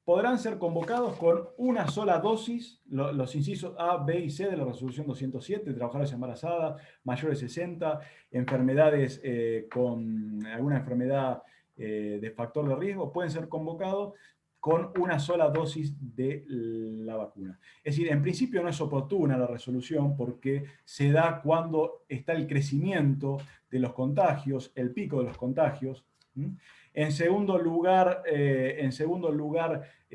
podrán ser convocados con una sola dosis, los incisos A, B y C de la resolución 207, trabajadores embarazadas, mayores de 60, enfermedades con alguna enfermedad de factor de riesgo, pueden ser convocados con una sola dosis de la vacuna. Es decir, en principio no es oportuna la resolución porque se da cuando está el crecimiento de los contagios, el pico de los contagios. En segundo lugar,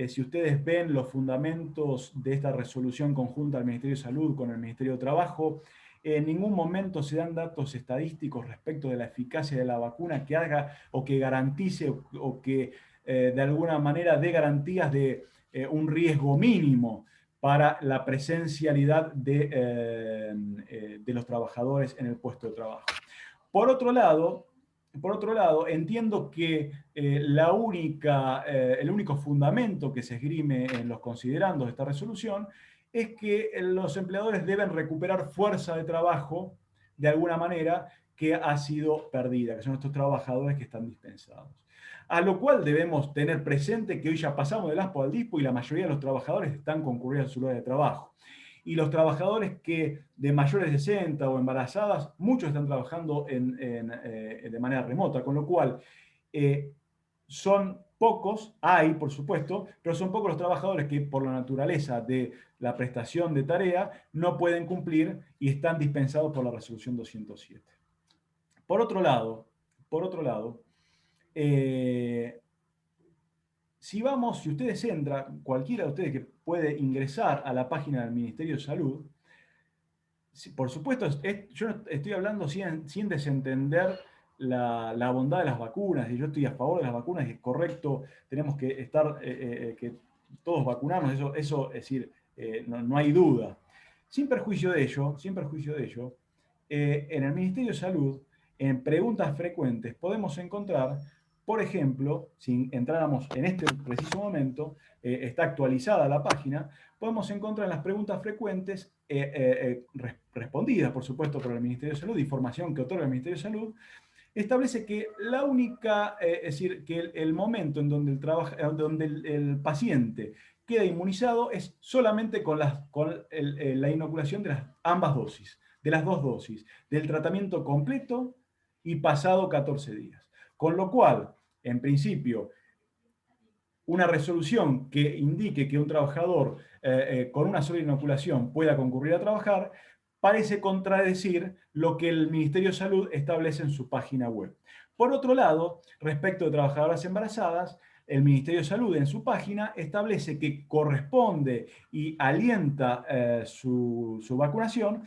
si ustedes ven los fundamentos de esta resolución conjunta del Ministerio de Salud con el Ministerio de Trabajo, En ningún momento se dan datos estadísticos respecto de la eficacia de la vacuna que haga o que garantice o que de alguna manera dé garantías de un riesgo mínimo para la presencialidad de los trabajadores en el puesto de trabajo. Por otro lado, entiendo que el único fundamento que se esgrime en los considerandos de esta resolución es que los empleadores deben recuperar fuerza de trabajo de alguna manera que ha sido perdida, que son estos trabajadores que están dispensados. A lo cual debemos tener presente que hoy ya pasamos del ASPO al DISPO y la mayoría de los trabajadores están concurridos a su lugar de trabajo. Y los trabajadores que de mayores de 60 o embarazadas, muchos están trabajando de manera remota, con lo cual son pocos, hay por supuesto, pero son pocos los trabajadores que por la naturaleza de la prestación de tarea no pueden cumplir y están dispensados por la resolución 207. Por otro lado, si ustedes entran, cualquiera de ustedes que puede ingresar a la página del Ministerio de Salud, por supuesto, yo estoy hablando sin desentender la bondad de las vacunas, y yo estoy a favor de las vacunas, y es correcto, tenemos que estar, que todos vacunarnos, eso es decir, no hay duda. Sin perjuicio de ello, en el Ministerio de Salud, en preguntas frecuentes, podemos encontrar, por ejemplo, si entráramos en este preciso momento, está actualizada la página, podemos encontrar en las preguntas frecuentes, respondidas, por supuesto, por el Ministerio de Salud, información que otorga el Ministerio de Salud, establece que la única, es decir, que el momento en donde el paciente queda inmunizado es solamente con la inoculación de ambas dosis, de las dos dosis, del tratamiento completo y pasado 14 días. Con lo cual, en principio, una resolución que indique que un trabajador con una sola inoculación pueda concurrir a trabajar, parece contradecir lo que el Ministerio de Salud establece en su página web. Por otro lado, respecto de trabajadoras embarazadas, el Ministerio de Salud en su página establece que corresponde y alienta su vacunación,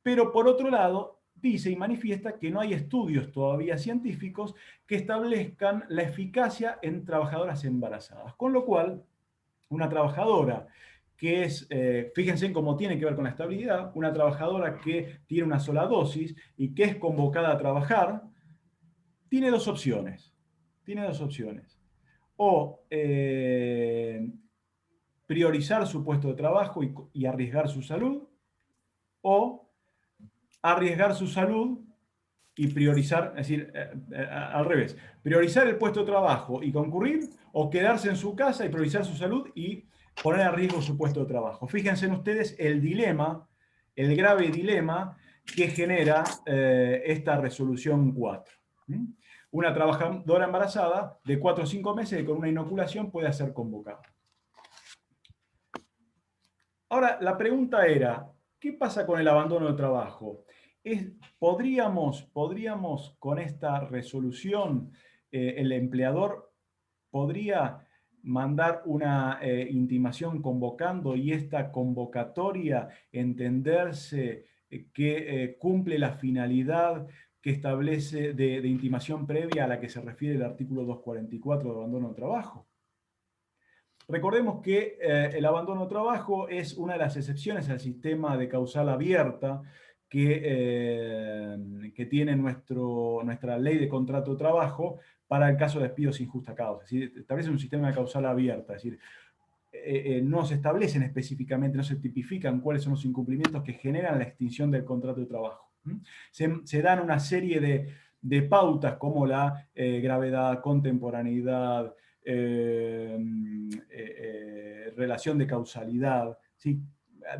pero por otro lado dice y manifiesta que no hay estudios todavía científicos que establezcan la eficacia en trabajadoras embarazadas. Con lo cual, una trabajadora que es, fíjense en cómo tiene que ver con la estabilidad, una trabajadora que tiene una sola dosis y que es convocada a trabajar, tiene dos opciones. O priorizar su puesto de trabajo y arriesgar su salud, o arriesgar su salud y priorizar, es decir, al revés, priorizar el puesto de trabajo y concurrir, o quedarse en su casa y priorizar su salud y poner a riesgo su puesto de trabajo. Fíjense en ustedes el grave dilema que genera esta resolución 4. Una trabajadora embarazada de 4 o 5 meses que con una inoculación puede ser convocada. Ahora, la pregunta era, ¿qué pasa con el abandono de trabajo? ¿Podríamos con esta resolución, el empleador podría mandar una intimación convocando y esta convocatoria entenderse que cumple la finalidad que establece de intimación previa a la que se refiere el artículo 244 de abandono de trabajo? Recordemos que el abandono de trabajo es una de las excepciones al sistema de causal abierta que tiene nuestra ley de contrato de trabajo para el caso de despido sin justa causa. Es decir, establece un sistema de causal abierta, es decir, no se establecen específicamente, no se tipifican cuáles son los incumplimientos que generan la extinción del contrato de trabajo. Se dan una serie de pautas como la gravedad, contemporaneidad, relación de causalidad, ¿sí?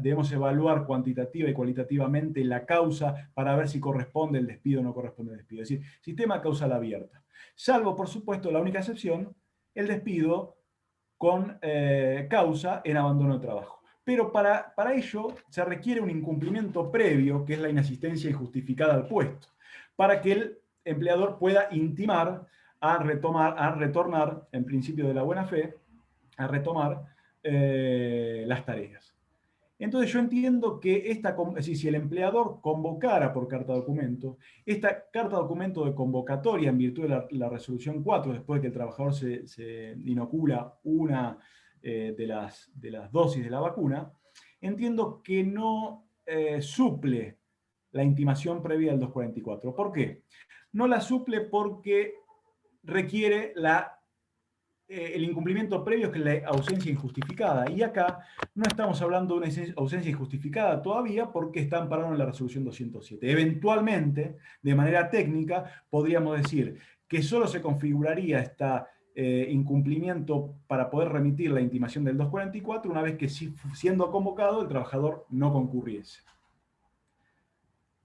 Debemos evaluar cuantitativa y cualitativamente la causa para ver si corresponde el despido o no corresponde el despido. Es decir, sistema causal abierta. Salvo, por supuesto, la única excepción, el despido con causa en abandono de trabajo. Pero para ello se requiere un incumplimiento previo, que es la inasistencia injustificada al puesto, para que el empleador pueda intimar a retornar, en principio de la buena fe, a retomar las tareas. Entonces yo entiendo que es decir, si el empleador convocara por carta documento, esta carta documento de convocatoria en virtud de la resolución 4, después de que el trabajador se inocula una de las dosis de la vacuna, entiendo que no suple la intimación previa del 244. ¿Por qué? No la suple porque requiere el incumplimiento previo, que es la ausencia injustificada. Y acá no estamos hablando de una ausencia injustificada todavía porque está amparado en la resolución 207. Eventualmente, de manera técnica, podríamos decir que solo se configuraría este incumplimiento para poder remitir la intimación del 244 una vez que, siendo convocado, el trabajador no concurriese.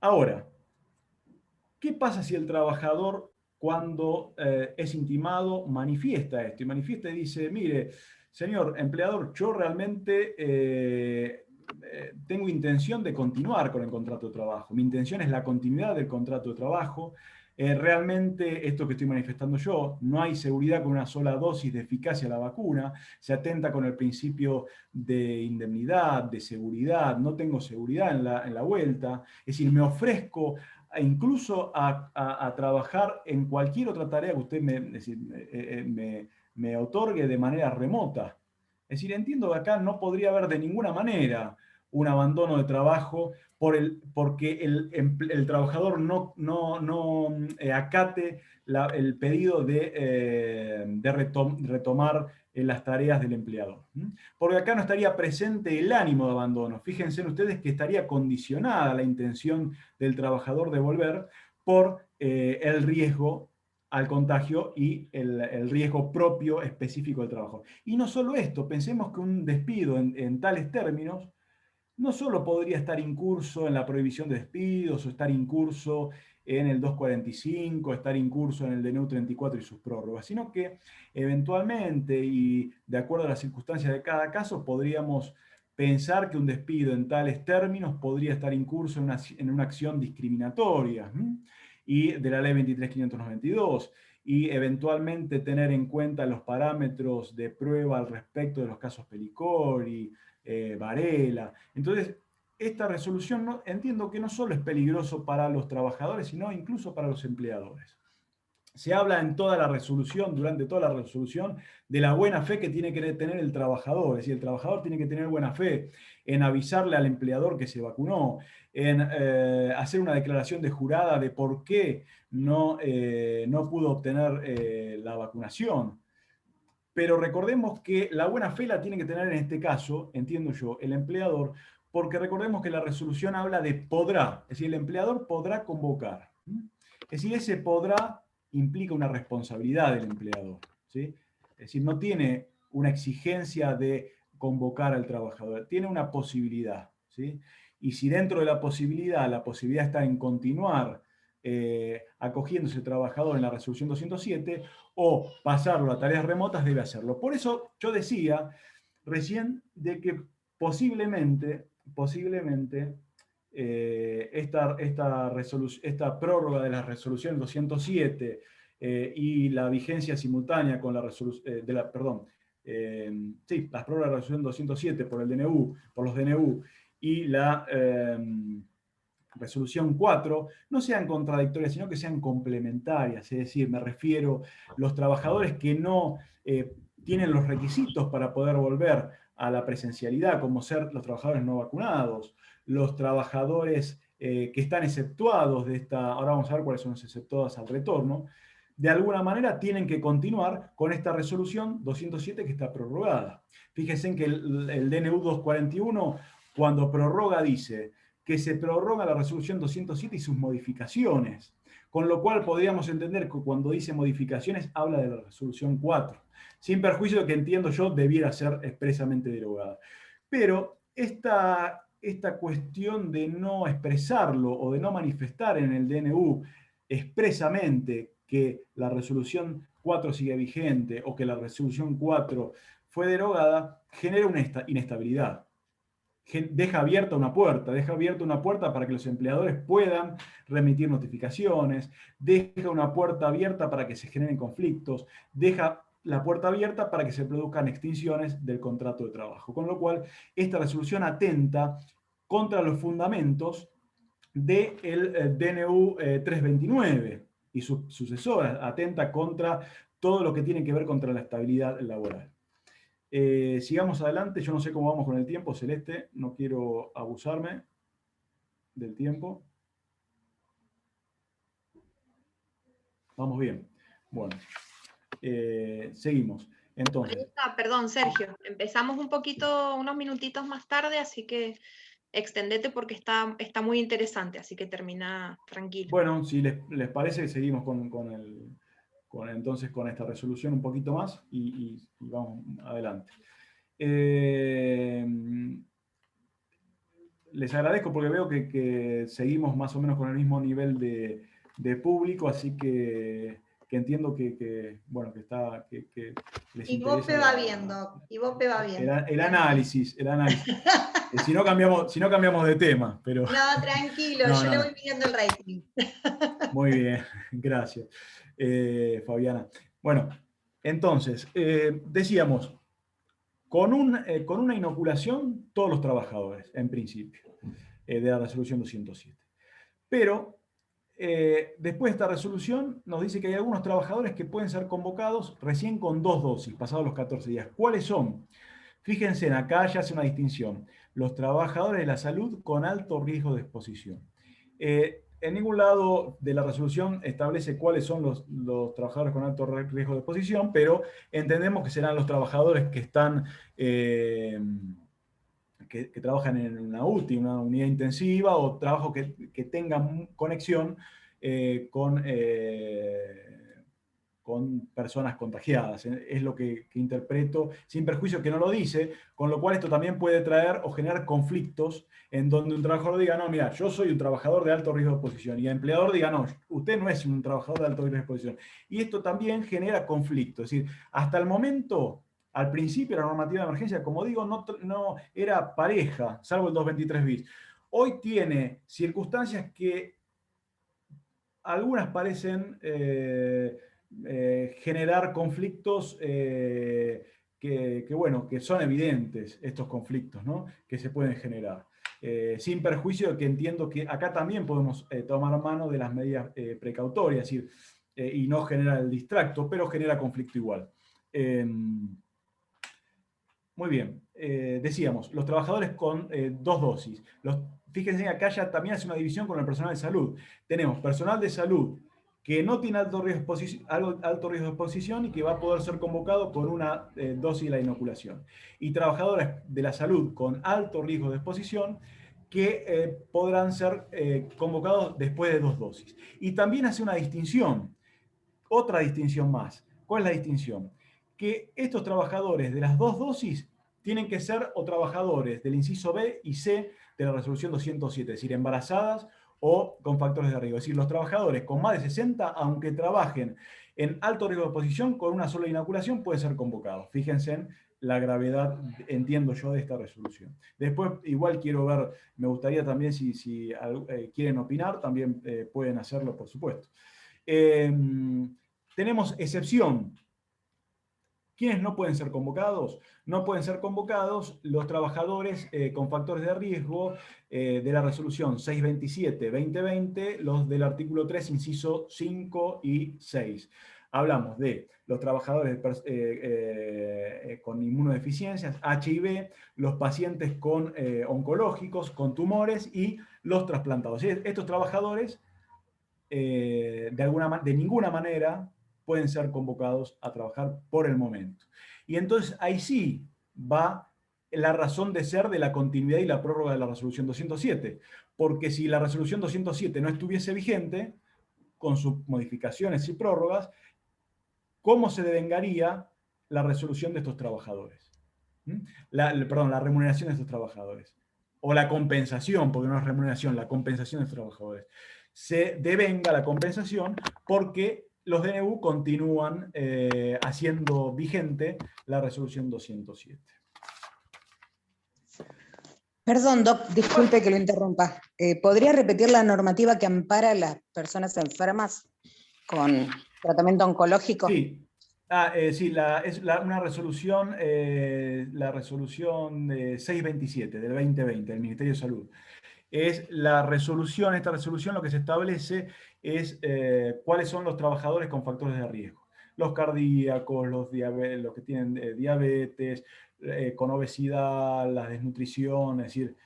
Ahora, ¿qué pasa si el trabajador, cuando es intimado, manifiesta esto? Y manifiesta y dice, mire, señor empleador, yo realmente tengo intención de continuar con el contrato de trabajo. Mi intención es la continuidad del contrato de trabajo. Realmente esto que estoy manifestando yo, no hay seguridad con una sola dosis de eficacia de la vacuna, se atenta con el principio de indemnidad, de seguridad, no tengo seguridad en la vuelta. Es decir, me ofrezco incluso a trabajar en cualquier otra tarea que usted me otorgue de manera remota. Es decir, entiendo que acá no podría haber de ninguna manera un abandono de trabajo porque el trabajador no acate el pedido de retomar las tareas del empleador. Porque acá no estaría presente el ánimo de abandono. Fíjense ustedes que estaría condicionada la intención del trabajador de volver por el riesgo al contagio y el riesgo propio específico del trabajo. Y no solo esto, pensemos que un despido en tales términos no solo podría estar incurso en la prohibición de despidos o estar incurso en el 245, estar incurso en el DNU 34 y sus prórrogas, sino que eventualmente y de acuerdo a las circunstancias de cada caso podríamos pensar que un despido en tales términos podría estar incurso en una acción discriminatoria y de la ley 23.592 y eventualmente tener en cuenta los parámetros de prueba al respecto de los casos Pelicori, Varela. Entonces, esta resolución entiendo que no solo es peligroso para los trabajadores, sino incluso para los empleadores. Se habla en toda la resolución, durante toda la resolución, de la buena fe que tiene que tener el trabajador. Es decir, el trabajador tiene que tener buena fe en avisarle al empleador que se vacunó, en hacer una declaración de jurada de por qué no pudo obtener la vacunación. Pero recordemos que la buena fe la tiene que tener en este caso, entiendo yo, el empleador, porque recordemos que la resolución habla de podrá, es decir, el empleador podrá convocar. Es decir, ese podrá implica una responsabilidad del empleador, ¿sí? Es decir, no tiene una exigencia de convocar al trabajador, tiene una posibilidad, ¿sí? Y si dentro de la posibilidad está en continuar acogiéndose el trabajador en la resolución 207 o pasarlo a tareas remotas, debe hacerlo. Por eso yo decía recién de que posiblemente esta prórroga de la resolución 207 y la vigencia simultánea con la resolución, las prórrogas de la resolución 207 por los DNU y la resolución 4 no sean contradictorias, sino que sean complementarias. Es decir, me refiero a los trabajadores que no tienen los requisitos para poder volver a la presencialidad, como ser los trabajadores no vacunados, los trabajadores que están exceptuados de esta, ahora vamos a ver cuáles son los exceptuados al retorno, de alguna manera tienen que continuar con esta resolución 207 que está prorrogada. Fíjense en que el DNU 241, cuando prorroga, dice que se prorroga la resolución 207 y sus modificaciones, con lo cual podríamos entender que cuando dice modificaciones habla de la resolución 4, sin perjuicio de que entiendo yo debiera ser expresamente derogada. Pero esta cuestión de no expresarlo o de no manifestar en el DNU expresamente que la resolución 4 sigue vigente o que la resolución 4 fue derogada, genera una inestabilidad. Deja abierta una puerta para que los empleadores puedan remitir notificaciones, deja una puerta abierta para que se generen conflictos, deja la puerta abierta para que se produzcan extinciones del contrato de trabajo. Con lo cual, esta resolución atenta contra los fundamentos del DNU 329 y sus sucesoras, atenta contra todo lo que tiene que ver contra la estabilidad laboral. Sigamos adelante, yo no sé cómo vamos con el tiempo, Celeste, no quiero abusarme del tiempo. Vamos bien. Bueno, seguimos. Entonces. Perdón, Sergio, empezamos un poquito, unos minutitos más tarde, así que extendete porque está muy interesante, así que termina tranquilo. Bueno, si les parece, seguimos entonces con esta resolución un poquito más y vamos adelante. Les agradezco porque veo que seguimos más o menos con el mismo nivel de público, así que entiendo que les y vos te va viendo, y vos te va viendo. El análisis. Si no cambiamos de tema, pero... No, tranquilo, yo le voy midiendo el rating. Muy bien, gracias, Fabiana. Bueno, entonces, decíamos, con una inoculación, todos los trabajadores, en principio, de la resolución 207. Pero, después de esta resolución, nos dice que hay algunos trabajadores que pueden ser convocados recién con 2 dosis, pasados los 14 días. ¿Cuáles son? Fíjense, acá ya hace una distinción. Los trabajadores de la salud con alto riesgo de exposición. En ningún lado de la resolución establece cuáles son los trabajadores con alto riesgo de exposición, pero entendemos que serán los trabajadores que están, que trabajan en una UTI, una unidad intensiva, o trabajo que tengan conexión con personas contagiadas. Es lo que interpreto, sin perjuicio que no lo dice, con lo cual esto también puede traer o generar conflictos en donde un trabajador diga, no, mira, yo soy un trabajador de alto riesgo de exposición, y el empleador diga, no, usted no es un trabajador de alto riesgo de exposición. Y esto también genera conflictos. Es decir, hasta el momento, al principio la normativa de emergencia, como digo, no era pareja, salvo el 223 bis. Hoy tiene circunstancias que algunas parecen... generar conflictos que son evidentes, estos conflictos, ¿no?, que se pueden generar. Sin perjuicio de que entiendo que acá también podemos tomar mano de las medidas precautorias, es decir, y no genera el distracto, pero genera conflicto igual. Muy bien, decíamos, los trabajadores con 2 dosis. Fíjense, acá ya también hace una división con el personal de salud. Tenemos personal de salud que no tiene alto riesgo de exposición y que va a poder ser convocado con una dosis de la inoculación. Y trabajadores de la salud con alto riesgo de exposición que podrán ser convocados después de 2 dosis. Y también hace una distinción, otra distinción más. ¿Cuál es la distinción? Que estos trabajadores de las 2 dosis tienen que ser o trabajadores del inciso B y C de la resolución 207, es decir, embarazadas o con factores de riesgo. Es decir, los trabajadores con más de 60, aunque trabajen en alto riesgo de exposición, con una sola inoculación pueden ser convocados. Fíjense en la gravedad, entiendo yo, de esta resolución. Después, igual quiero ver, me gustaría también, si quieren opinar, también pueden hacerlo, por supuesto. Tenemos excepción. ¿Quiénes no pueden ser convocados? No pueden ser convocados los trabajadores con factores de riesgo de la resolución 627-2020, los del artículo 3, inciso 5 y 6. Hablamos de los trabajadores con inmunodeficiencias, HIV, los pacientes con oncológicos, con tumores y los trasplantados. Estos trabajadores de ninguna manera pueden ser convocados a trabajar por el momento. Y entonces ahí sí va la razón de ser de la continuidad y la prórroga de la resolución 207, porque si la resolución 207 no estuviese vigente, con sus modificaciones y prórrogas, ¿cómo se devengaría la resolución de estos trabajadores? La remuneración de estos trabajadores. O la compensación, porque no es remuneración, la compensación de estos trabajadores. Se devenga la compensación porque los DNU continúan haciendo vigente la resolución 207. Perdón, Doc, disculpe que lo interrumpa. ¿Podría repetir la normativa que ampara a las personas enfermas con tratamiento oncológico? Sí. Sí, una resolución, la resolución 627 del 2020 del Ministerio de Salud. Es esta resolución lo que se establece es cuáles son los trabajadores con factores de riesgo. Los cardíacos, los que tienen diabetes, con obesidad, la desnutrición, es decir,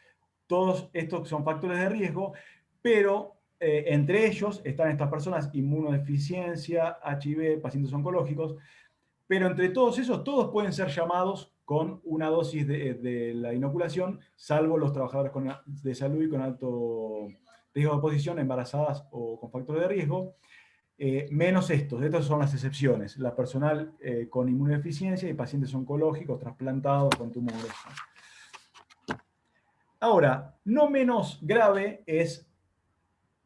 todos estos son factores de riesgo, pero entre ellos están estas personas, inmunodeficiencia, HIV, pacientes oncológicos, pero entre todos esos, todos pueden ser llamados con una dosis de la inoculación, salvo los trabajadores de salud y con alto riesgo de exposición, embarazadas o con factores de riesgo, menos estas son las excepciones, la personal con inmunodeficiencia y pacientes oncológicos, trasplantados con tumores. Ahora, no menos grave es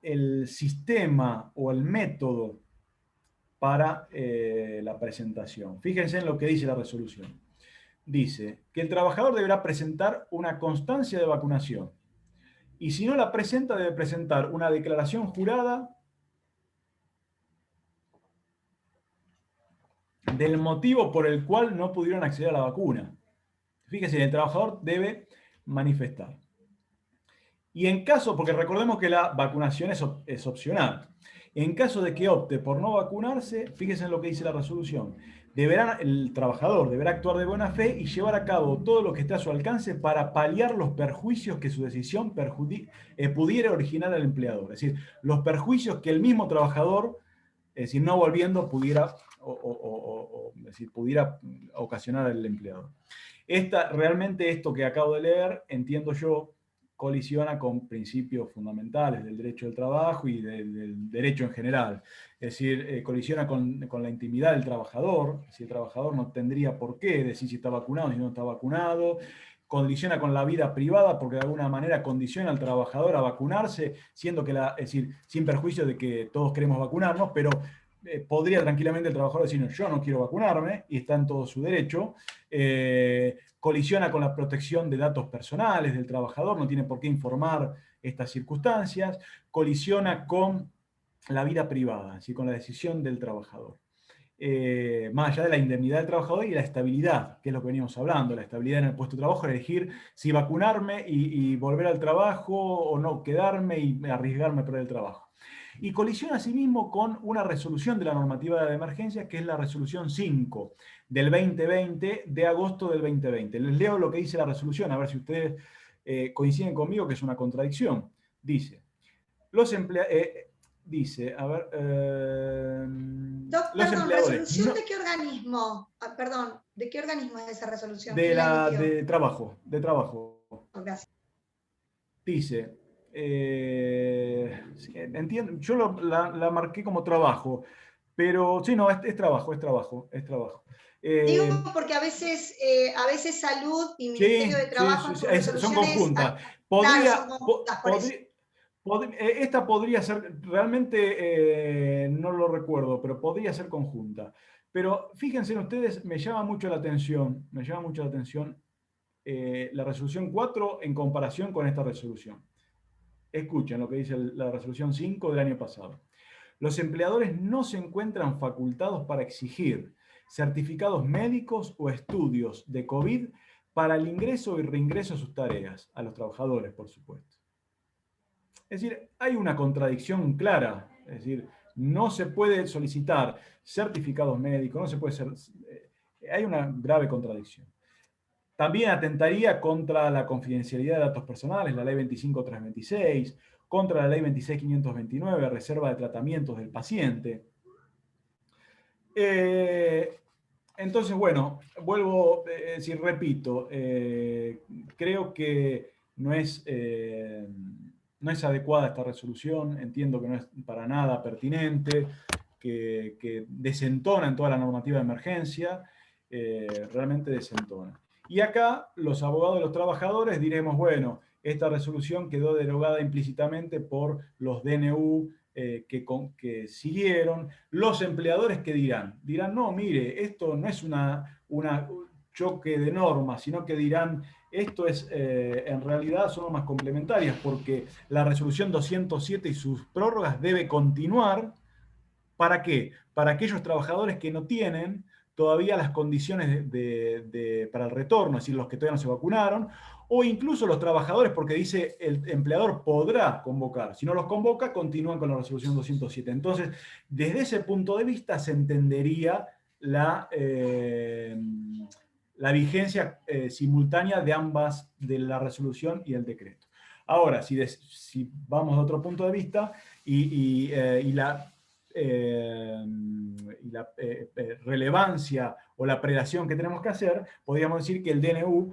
el sistema o el método para la presentación. Fíjense en lo que dice la resolución. Dice que el trabajador deberá presentar una constancia de vacunación y si no la presenta, debe presentar una declaración jurada del motivo por el cual no pudieron acceder a la vacuna. Fíjense, el trabajador debe manifestar. Y en caso, porque recordemos que la vacunación es opcional, en caso de que opte por no vacunarse, fíjense en lo que dice la resolución, el trabajador deberá actuar de buena fe y llevar a cabo todo lo que esté a su alcance para paliar los perjuicios que su decisión pudiera originar al empleador. Es decir, los perjuicios que el mismo trabajador, es decir, no volviendo, pudiera ocasionar al empleador. Realmente esto que acabo de leer, entiendo yo, colisiona con principios fundamentales del derecho del trabajo y del derecho en general. Es decir, colisiona con la intimidad del trabajador. Si el trabajador no tendría por qué decir si está vacunado o si no está vacunado. Condiciona con la vida privada porque de alguna manera condiciona al trabajador a vacunarse, siendo que es decir, sin perjuicio de que todos queremos vacunarnos, pero podría tranquilamente el trabajador decir, no, yo no quiero vacunarme, y está en todo su derecho. Colisiona con la protección de datos personales del trabajador, no tiene por qué informar estas circunstancias. Colisiona con la vida privada, así con la decisión del trabajador. Más allá de la indemnidad del trabajador y la estabilidad, que es lo que venimos hablando, la estabilidad en el puesto de trabajo, elegir si vacunarme y volver al trabajo o no quedarme y arriesgarme a perder el trabajo. Y colisiona asimismo con una resolución de la normativa de emergencia, que es la resolución 5 del 2020, de agosto del 2020. Les leo lo que dice la resolución, a ver si ustedes coinciden conmigo, que es una contradicción. Dice, dice, a ver... ¿resolución de qué organismo? Perdón, ¿de qué organismo es esa resolución? De trabajo. Gracias. Dice... entiendo, yo la marqué como trabajo, pero sí, no, es trabajo. Digo porque a veces salud y Ministerio de Trabajo son conjuntas. Esta podría ser, realmente no lo recuerdo, pero podría ser conjunta. Pero fíjense ustedes, me llama mucho la atención la resolución 4 en comparación con esta resolución. Escuchen lo que dice la resolución 5 del año pasado. Los empleadores no se encuentran facultados para exigir certificados médicos o estudios de COVID para el ingreso y reingreso a sus tareas, a los trabajadores, por supuesto. Es decir, hay una contradicción clara. Es decir, no se puede solicitar certificados médicos, no se puede hay una grave contradicción. También atentaría contra la confidencialidad de datos personales, la ley 25.326, contra la ley 26.529, reserva de tratamientos del paciente. Entonces, bueno, repito, creo que no es adecuada esta resolución, entiendo que no es para nada pertinente, que desentona en toda la normativa de emergencia, realmente desentona. Y acá, los abogados de los trabajadores diremos, bueno, esta resolución quedó derogada implícitamente por los DNU que siguieron. Los empleadores, ¿qué dirán? Dirán, no, mire, esto no es un choque de normas, sino que dirán, esto es, en realidad son normas complementarias, porque la resolución 207 y sus prórrogas debe continuar. ¿Para qué? Para aquellos trabajadores que no tienen todavía las condiciones para el retorno, es decir, los que todavía no se vacunaron, o incluso los trabajadores, porque dice el empleador podrá convocar. Si no los convoca, continúan con la resolución 207. Entonces, desde ese punto de vista se entendería la vigencia simultánea de ambas, de la resolución y el decreto. Ahora, si vamos a otro punto de vista, y la relevancia o la prelación que tenemos que hacer, podríamos decir que el DNU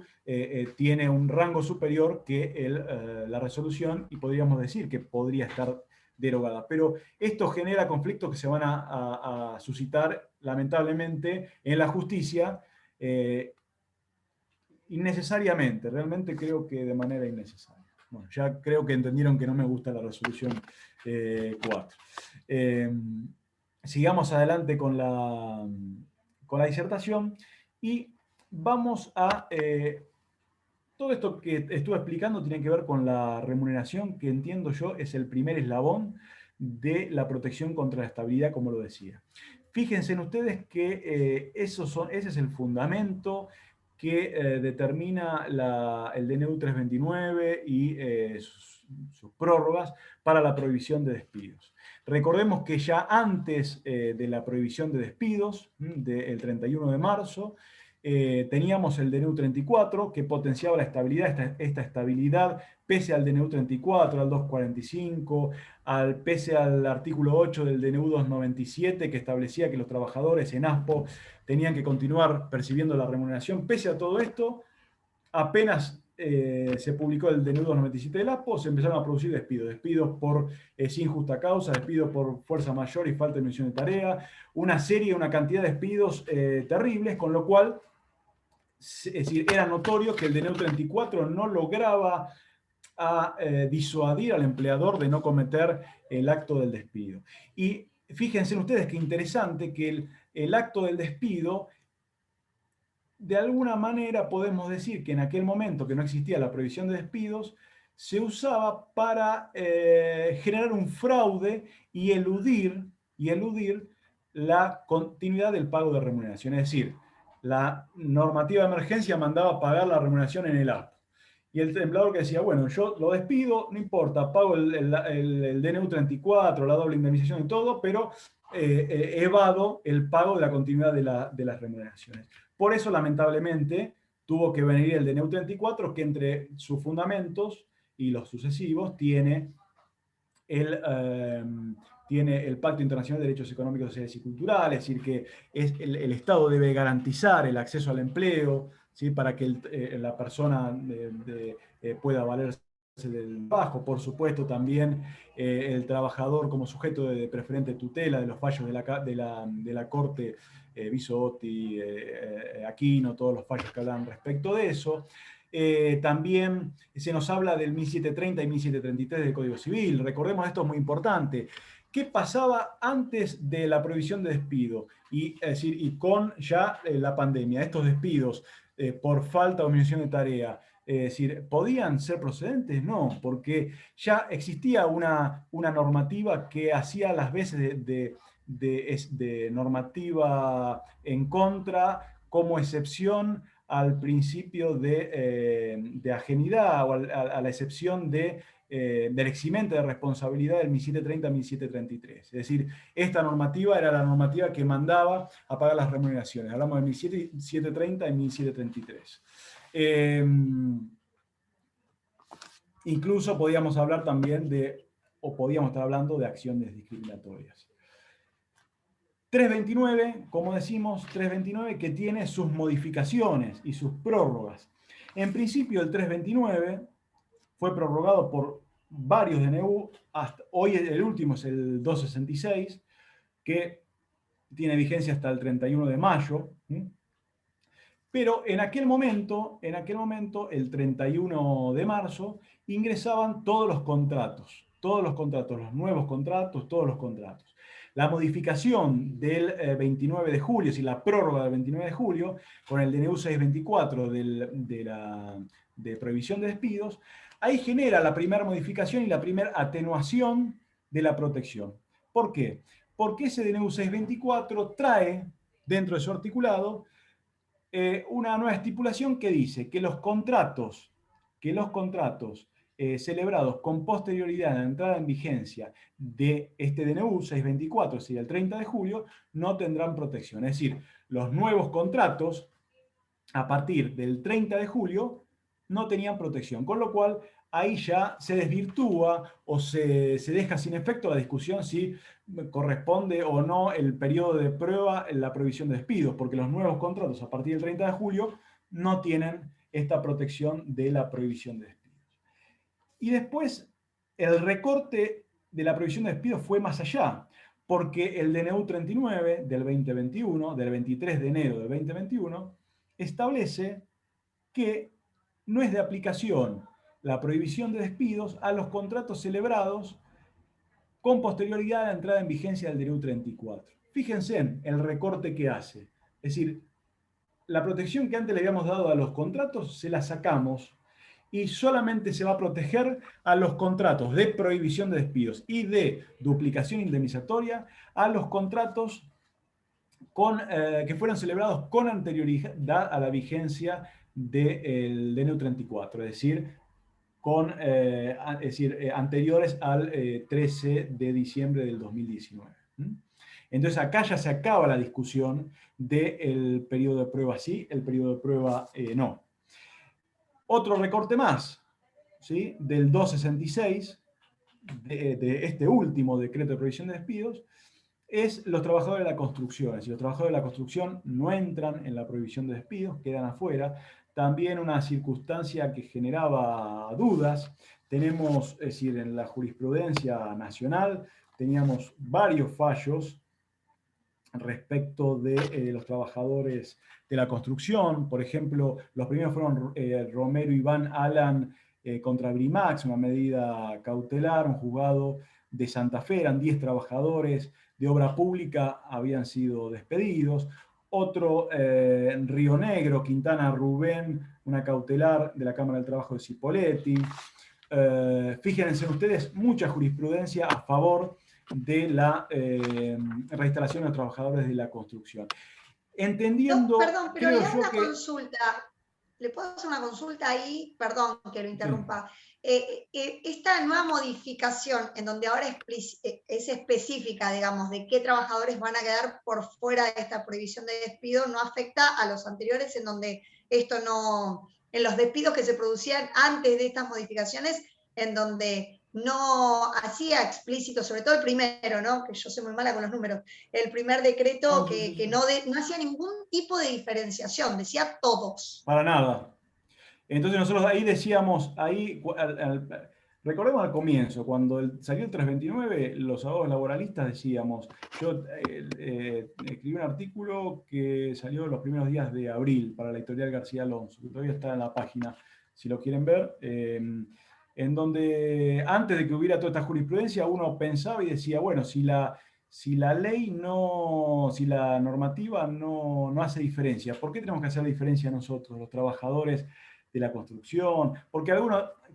tiene un rango superior que la resolución, y podríamos decir que podría estar derogada. Pero esto genera conflictos que se van a suscitar, lamentablemente, en la justicia, innecesariamente, realmente creo que de manera innecesaria. Bueno, ya creo que entendieron que no me gusta la resolución 4. Sigamos adelante con la disertación y vamos a... todo esto que estuve explicando tiene que ver con la remuneración, que entiendo yo es el primer eslabón de la protección contra la estabilidad, como lo decía. Fíjense en ustedes que ese es el fundamento que determina el DNU 329 y sus prórrogas para la prohibición de despidos. Recordemos que ya antes de la prohibición de despidos, del 31 de marzo, teníamos el DNU 34 que potenciaba la estabilidad, esta estabilidad pese al DNU 34, al 245, pese al artículo 8 del DNU 297 que establecía que los trabajadores en ASPO tenían que continuar percibiendo la remuneración. Pese a todo esto, apenas se publicó el DNU 297 del ASPO, se empezaron a producir despidos por sin justa causa, despidos por fuerza mayor y falta de emisión de tarea, una cantidad de despidos terribles, con lo cual, es decir, era notorio que el DNU 34 no lograba disuadir al empleador de no cometer el acto del despido. Y fíjense ustedes qué interesante que el acto del despido, de alguna manera podemos decir que en aquel momento que no existía la prohibición de despidos, se usaba para generar un fraude y eludir la continuidad del pago de remuneración. Es decir, la normativa de emergencia mandaba pagar la remuneración en el ASPO. Y el empleador que decía, bueno, yo lo despido, no importa, pago el DNU 34, la doble indemnización y todo, pero evado el pago de la continuidad de las remuneraciones. Por eso, lamentablemente, tuvo que venir el DNU 34, que entre sus fundamentos y los sucesivos tiene el Pacto Internacional de Derechos Económicos, Sociales y Culturales, es decir, que el Estado debe garantizar el acceso al empleo, ¿sí? Para que la persona pueda valerse del trabajo. Por supuesto, también el trabajador como sujeto de preferente tutela de los fallos de la Corte Bisotti, Aquino, todos los fallos que hablan respecto de eso. También se nos habla del 1730 y 1733 del Código Civil. Recordemos, esto es muy importante. ¿Qué pasaba antes de la prohibición de despido? Es decir, y con ya la pandemia, estos despidos por falta o omisión de tarea, es decir, ¿podían ser procedentes? No, porque ya existía una normativa que hacía las veces de normativa en contra como excepción al principio de ajenidad o a la excepción del eximente de responsabilidad del 1730-1733. Es decir, esta normativa era la normativa que mandaba a pagar las remuneraciones. Hablamos de 1730 y 1733. Incluso podíamos hablar también podíamos estar hablando de acciones discriminatorias. 329, como decimos, 329 que tiene sus modificaciones y sus prórrogas. En principio, el 329 fue prorrogado por varios DNU, hoy el último es el 266, que tiene vigencia hasta el 31 de mayo, pero en aquel momento, el 31 de marzo, ingresaban todos los contratos, los nuevos contratos, todos los contratos. La modificación del 29 de julio, es decir, la prórroga del 29 de julio, con el DNU 624 de prohibición de despidos, ahí genera la primera modificación y la primera atenuación de la protección. ¿Por qué? Porque ese DNU 624 trae dentro de su articulado una nueva estipulación que dice que los contratos celebrados con posterioridad a la entrada en vigencia de este DNU 624, es decir, el 30 de julio, no tendrán protección. Es decir, los nuevos contratos a partir del 30 de julio no tenían protección, con lo cual ahí ya se desvirtúa o se deja sin efecto la discusión si corresponde o no el periodo de prueba en la prohibición de despidos, porque los nuevos contratos a partir del 30 de julio no tienen esta protección de la prohibición de despidos. Y después, el recorte de la prohibición de despidos fue más allá, porque el DNU 39 del 2021, del 23 de enero del 2021, establece que no es de aplicación la prohibición de despidos a los contratos celebrados con posterioridad a la entrada en vigencia del DNU 34. Fíjense en el recorte que hace. Es decir, la protección que antes le habíamos dado a los contratos se la sacamos y solamente se va a proteger a los contratos de prohibición de despidos y de duplicación indemnizatoria a los contratos que fueron celebrados con anterioridad a la vigencia del DNU 34, es decir, anteriores al 13 de diciembre del 2019. Entonces acá ya se acaba la discusión del periodo de prueba sí, el periodo de prueba no. Otro recorte más, ¿sí? Del 266, de este último decreto de prohibición de despidos, es los trabajadores de la construcción. Si los trabajadores de la construcción no entran en la prohibición de despidos, quedan afuera. También una circunstancia que generaba dudas. Tenemos, es decir, en la jurisprudencia nacional, teníamos varios fallos respecto de los trabajadores de la construcción. Por ejemplo, los primeros fueron Romero Iván Alan contra Brimax, una medida cautelar, un juzgado de Santa Fe, eran 10 trabajadores de obra pública, habían sido despedidos. Otro, Río Negro, Quintana Rubén, una cautelar de la Cámara del Trabajo de Cipolletti. Fíjense ustedes, mucha jurisprudencia a favor de la reinstalación de los trabajadores de la construcción. Entendiendo... No, perdón, pero le hago una consulta. ¿Le puedo hacer una consulta ahí? Perdón que lo interrumpa. Esta nueva modificación, en donde ahora es específica, digamos, de qué trabajadores van a quedar por fuera de esta prohibición de despido, no afecta a los anteriores, en donde esto no... En los despidos que se producían antes de estas modificaciones, en donde no hacía explícito, sobre todo el primero, ¿no? Que yo soy muy mala con los números, el primer decreto que no hacía ningún tipo de diferenciación, decía todos. Para nada. Entonces nosotros ahí decíamos, recordemos al comienzo, cuando salió el 329, los abogados laboralistas decíamos, yo escribí un artículo que salió los primeros días de abril para la editorial García Alonso, que todavía está en la página, si lo quieren ver, en donde antes de que hubiera toda esta jurisprudencia, uno pensaba y decía, bueno, si la normativa no hace diferencia, ¿por qué tenemos que hacer diferencia nosotros, los trabajadores de la construcción? Porque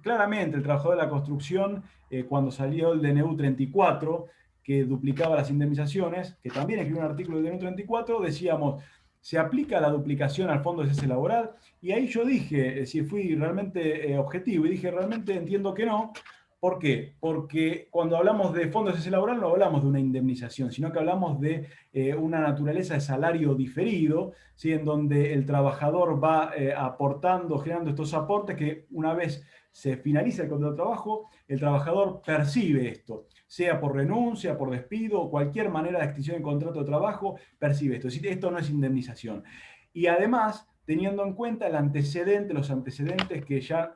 claramente el trabajador de la construcción, cuando salió el DNU 34, que duplicaba las indemnizaciones, que también escribió un artículo del DNU 34, decíamos, se aplica la duplicación al fondo de cese laboral, y ahí yo dije, si fui realmente objetivo, y dije, realmente entiendo que no. ¿Por qué? Porque cuando hablamos de fondo de cese laboral no hablamos de una indemnización, sino que hablamos de una naturaleza de salario diferido, ¿sí? En donde el trabajador va aportando, generando estos aportes que una vez se finaliza el contrato de trabajo, el trabajador percibe esto, sea por renuncia, por despido, o cualquier manera de extinción del contrato de trabajo, percibe esto. Es decir, esto no es indemnización. Y además, teniendo en cuenta los antecedentes que ya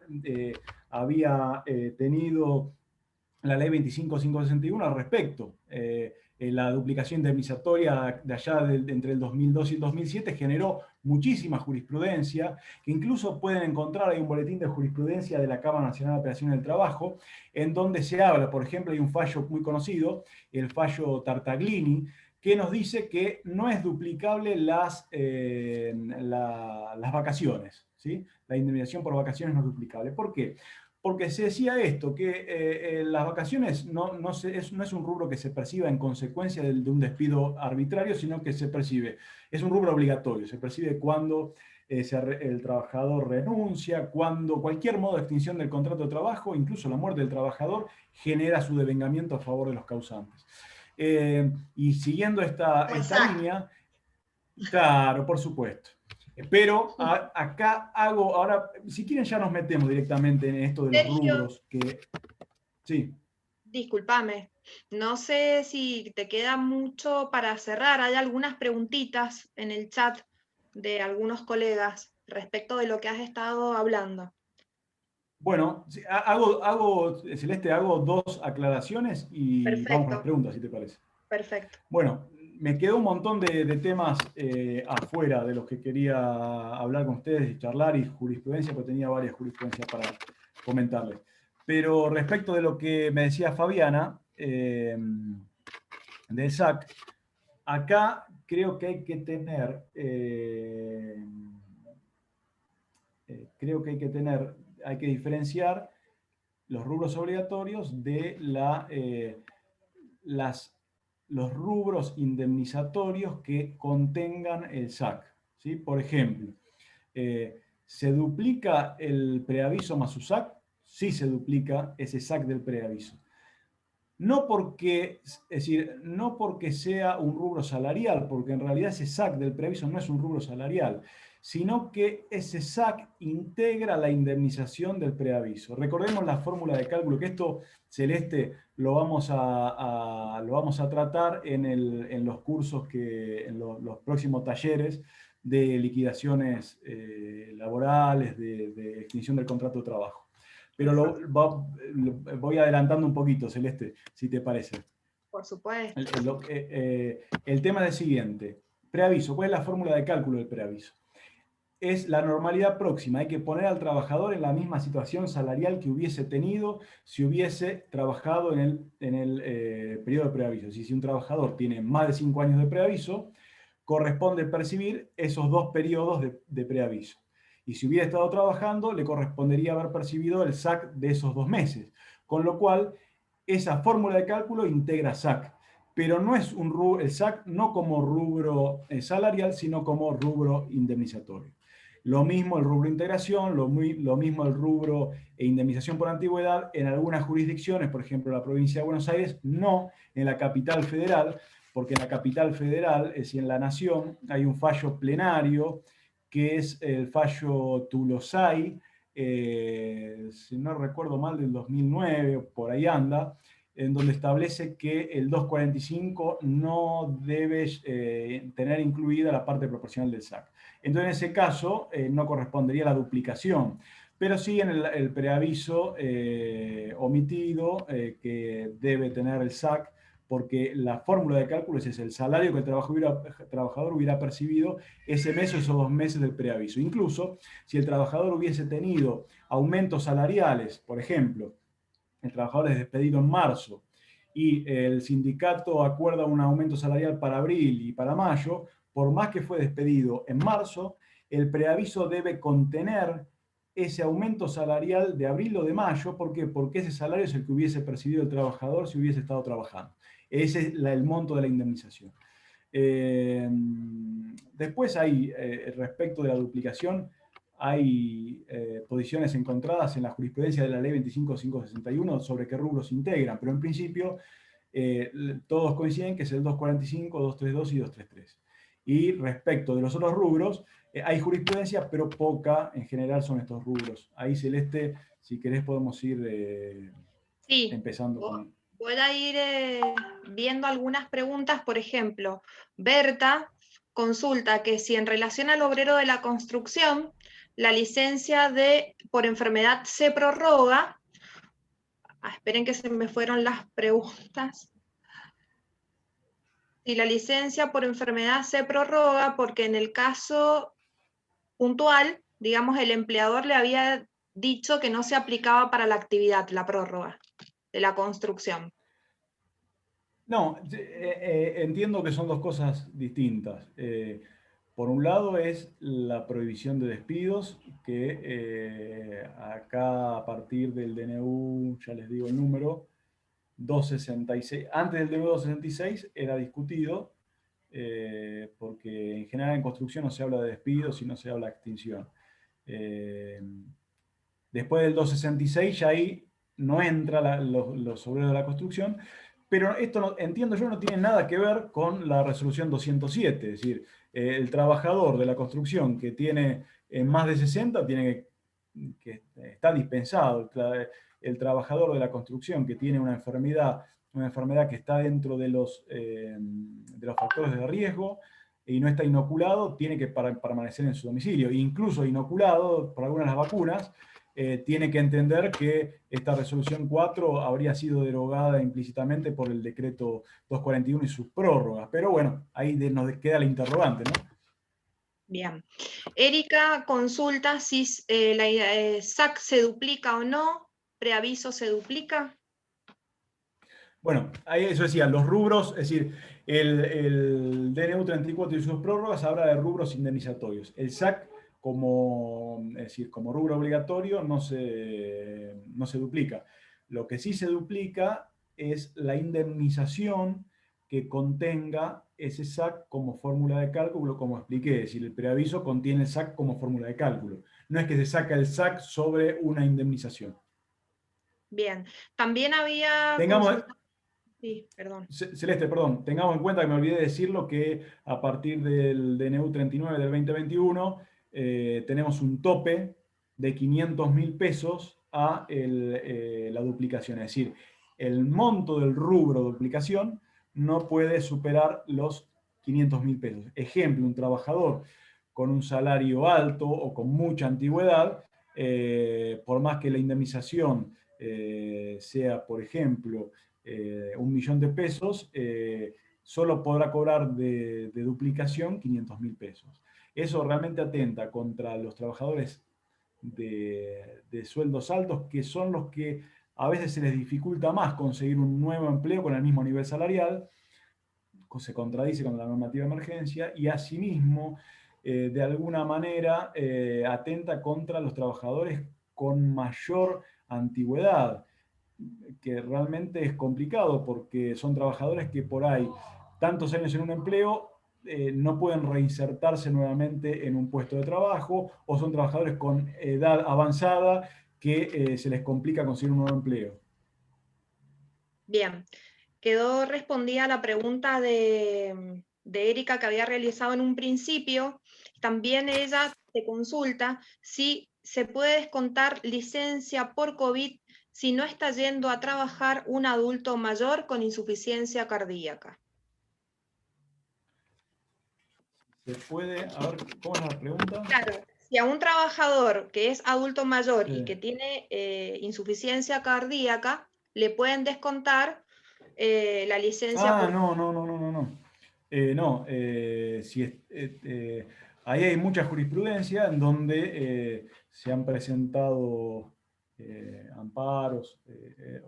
había tenido la ley 25.561 al respecto. La duplicación indemnizatoria de allá entre el 2002 y el 2007 generó muchísima jurisprudencia, que incluso pueden encontrar, hay un boletín de jurisprudencia de la Cámara Nacional de Operaciones del Trabajo, en donde se habla, por ejemplo, hay un fallo muy conocido, el fallo Tartaglini, que nos dice que no es duplicable las vacaciones, ¿sí? La indemnización por vacaciones no es duplicable. ¿Por qué? porque se decía esto, que las vacaciones no es un rubro que se perciba en consecuencia de un despido arbitrario, sino que se percibe, es un rubro obligatorio, se percibe cuando el trabajador renuncia, cuando cualquier modo de extinción del contrato de trabajo, incluso la muerte del trabajador, genera su devengamiento a favor de los causantes. Y siguiendo esta línea, claro, por supuesto. Pero acá hago, ahora, si quieren ya nos metemos directamente en esto de los rubros. Sí. Discúlpame, no sé si te queda mucho para cerrar. Hay algunas preguntitas en el chat de algunos colegas respecto de lo que has estado hablando. Bueno, Celeste, hago 2 aclaraciones y Perfecto. vamos con las preguntas, si te parece. Perfecto. Bueno, me quedó un montón de temas afuera de los que quería hablar con ustedes y charlar, y jurisprudencia, porque tenía varias jurisprudencias para comentarles. Pero respecto de lo que me decía Fabiana, del SAC, acá creo que hay que tener, hay que diferenciar los rubros obligatorios de los rubros indemnizatorios que contengan el SAC. ¿Sí? Por ejemplo, ¿se duplica el preaviso más su SAC? Sí se duplica ese SAC del preaviso. No porque sea un rubro salarial, porque en realidad ese SAC del preaviso no es un rubro salarial, sino que ese SAC integra la indemnización del preaviso. Recordemos la fórmula de cálculo, que esto, Celeste, lo vamos a tratar en los cursos, en los próximos talleres de liquidaciones laborales, de extinción del contrato de trabajo. Pero voy adelantando un poquito, Celeste, si te parece. Por supuesto. El tema es el siguiente. Preaviso. ¿Cuál es la fórmula de cálculo del preaviso? Es la normalidad próxima. Hay que poner al trabajador en la misma situación salarial que hubiese tenido si hubiese trabajado en el periodo de preaviso. Si un trabajador tiene más de 5 años de preaviso, corresponde percibir esos 2 periodos de preaviso. Y si hubiera estado trabajando, le correspondería haber percibido el SAC de esos 2 meses. Con lo cual, esa fórmula de cálculo integra SAC. Pero no es el SAC no como rubro salarial, sino como rubro indemnizatorio. Lo mismo el rubro integración, lo mismo el rubro indemnización por antigüedad en algunas jurisdicciones, por ejemplo, la provincia de Buenos Aires, no en la capital federal, porque en la capital federal, es decir, en la Nación, hay un fallo plenario, que es el fallo Tulosay, si no recuerdo mal, del 2009, por ahí anda, en donde establece que el 245 no debe tener incluida la parte proporcional del SAC. Entonces, en ese caso, no correspondería la duplicación, pero sí en el preaviso omitido que debe tener el SAC, porque la fórmula de cálculo es el salario que el trabajador hubiera percibido ese mes o esos 2 meses del preaviso. Incluso si el trabajador hubiese tenido aumentos salariales, por ejemplo, el trabajador es despedido en marzo y el sindicato acuerda un aumento salarial para abril y para mayo, por más que fue despedido en marzo, el preaviso debe contener ese aumento salarial de abril o de mayo. ¿Por qué? Porque ese salario es el que hubiese percibido el trabajador si hubiese estado trabajando. Ese es el monto de la indemnización. Después hay, respecto de la duplicación, hay posiciones encontradas en la jurisprudencia de la ley 25.561 sobre qué rubros se integran, pero en principio todos coinciden que es el 245, 232 y 233. Y respecto de los otros rubros, hay jurisprudencia, pero poca en general son estos rubros. Ahí, Celeste, si querés podemos ir empezando con... Voy a ir viendo algunas preguntas. Por ejemplo, Berta consulta que si en relación al obrero de la construcción, la licencia por enfermedad se prorroga. Esperen que se me fueron las preguntas. Si la licencia por enfermedad se prorroga porque en el caso puntual, digamos, el empleador le había dicho que no se aplicaba para la actividad, la prórroga de la construcción. No, entiendo que son 2 cosas distintas. Por un lado es la prohibición de despidos, que acá a partir del DNU, ya les digo el número, 266, antes del DNU 266 era discutido, porque en general en construcción no se habla de despidos y no se habla de extinción. Después del 266 ya ahí no entra los obreros de la construcción, pero esto, entiendo yo, no tiene nada que ver con la resolución 207, es decir, el trabajador de la construcción que tiene más de 60 tiene que está dispensado. El trabajador de la construcción que tiene una enfermedad que está dentro de los factores de riesgo y no está inoculado, tiene que permanecer en su domicilio. Incluso inoculado por algunas de las vacunas, tiene que entender que esta resolución 4 habría sido derogada implícitamente por el decreto 241 y sus prórrogas. Pero bueno, ahí nos queda la interrogante, ¿no? Bien. Erika consulta si la SAC se duplica o no, preaviso se duplica. Bueno, ahí eso decía, los rubros, es decir, el DNU 34 y sus prórrogas habla de rubros indemnizatorios. El SAC, es decir, como rubro obligatorio, no se duplica. Lo que sí se duplica es la indemnización que contenga ese SAC como fórmula de cálculo, como expliqué. Es decir, el preaviso contiene el SAC como fórmula de cálculo. No es que se saca el SAC sobre una indemnización. Bien. También había... Sí, perdón. Celeste, perdón, tengamos en cuenta que me olvidé de decirlo, que a partir del DNU 39 del 2021 tenemos un tope de 500.000 pesos a la duplicación. Es decir, el monto del rubro de duplicación no puede superar los 500.000 pesos. Ejemplo, un trabajador con un salario alto o con mucha antigüedad, por más que la indemnización sea, por ejemplo, 1.000.000 de pesos, solo podrá cobrar de duplicación 500.000 pesos. Eso realmente atenta contra los trabajadores de sueldos altos, que son los que a veces se les dificulta más conseguir un nuevo empleo con el mismo nivel salarial, se contradice con la normativa de emergencia, y asimismo, de alguna manera, atenta contra los trabajadores con mayor antigüedad, que realmente es complicado porque son trabajadores que por ahí, tantos años en un empleo, no pueden reinsertarse nuevamente en un puesto de trabajo, o son trabajadores con edad avanzada que se les complica conseguir un nuevo empleo. Bien, quedó respondida la pregunta de Erika que había realizado en un principio. También ella te consulta si se puede descontar licencia por COVID si no está yendo a trabajar un adulto mayor con insuficiencia cardíaca. ¿Se puede? A ver, ¿cómo es la pregunta? Claro, si a un trabajador que es adulto mayor Sí. y que tiene insuficiencia cardíaca, le pueden descontar la licencia. Ahí hay mucha jurisprudencia en donde se han presentado amparos,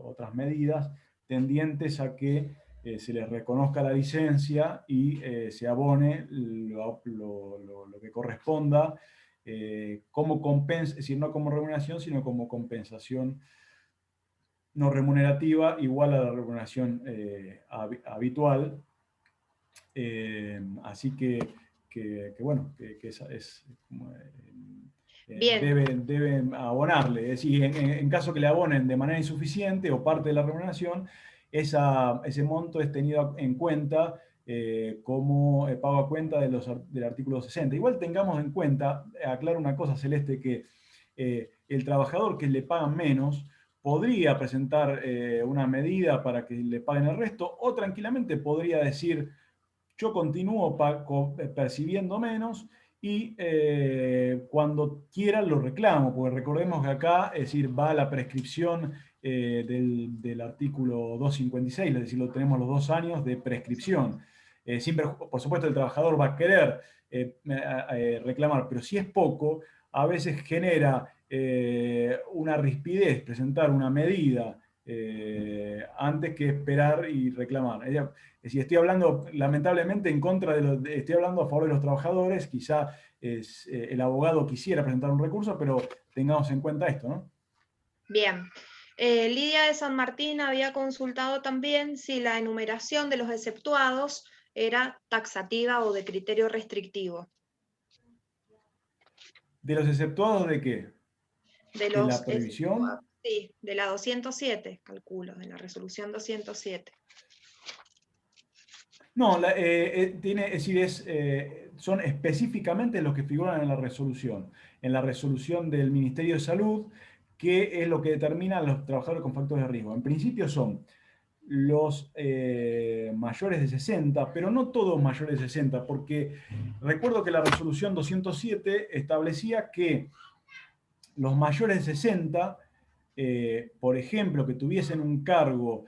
otras medidas tendientes a que se les reconozca la licencia y se abone lo que corresponda como compensa, es decir, no como remuneración, sino como compensación no remunerativa igual a la remuneración habitual. Así que bueno, deben abonarle. Es decir, en caso que le abonen de manera insuficiente o parte de la remuneración, ese monto es tenido en cuenta como pago a cuenta del artículo 60. Igual tengamos en cuenta, aclaro una cosa, Celeste, que el trabajador que le pagan menos podría presentar una medida para que le paguen el resto, o tranquilamente podría decir: yo continúo percibiendo menos y cuando quiera lo reclamo, porque recordemos que acá, es decir, va la prescripción del artículo 256, es decir, tenemos los 2 años de prescripción. Siempre, por supuesto, el trabajador va a querer reclamar, pero si es poco, a veces genera una rispidez presentar una medida antes que esperar y reclamar. Es decir, estoy hablando lamentablemente en contra estoy hablando a favor de los trabajadores, quizá el abogado quisiera presentar un recurso, pero tengamos en cuenta esto, ¿no? Bien. Lidia de San Martín había consultado también si la enumeración de los exceptuados era taxativa o de criterio restrictivo. ¿De los exceptuados de qué? ¿De la previsión? Sí, de la 207, calculo, de la resolución 207. No, es decir, son específicamente los que figuran en la resolución del Ministerio de Salud, que es lo que determina a los trabajadores con factores de riesgo. En principio son los mayores de 60, pero no todos mayores de 60, porque recuerdo que la resolución 207 establecía que los mayores de 60, por ejemplo, que tuviesen un cargo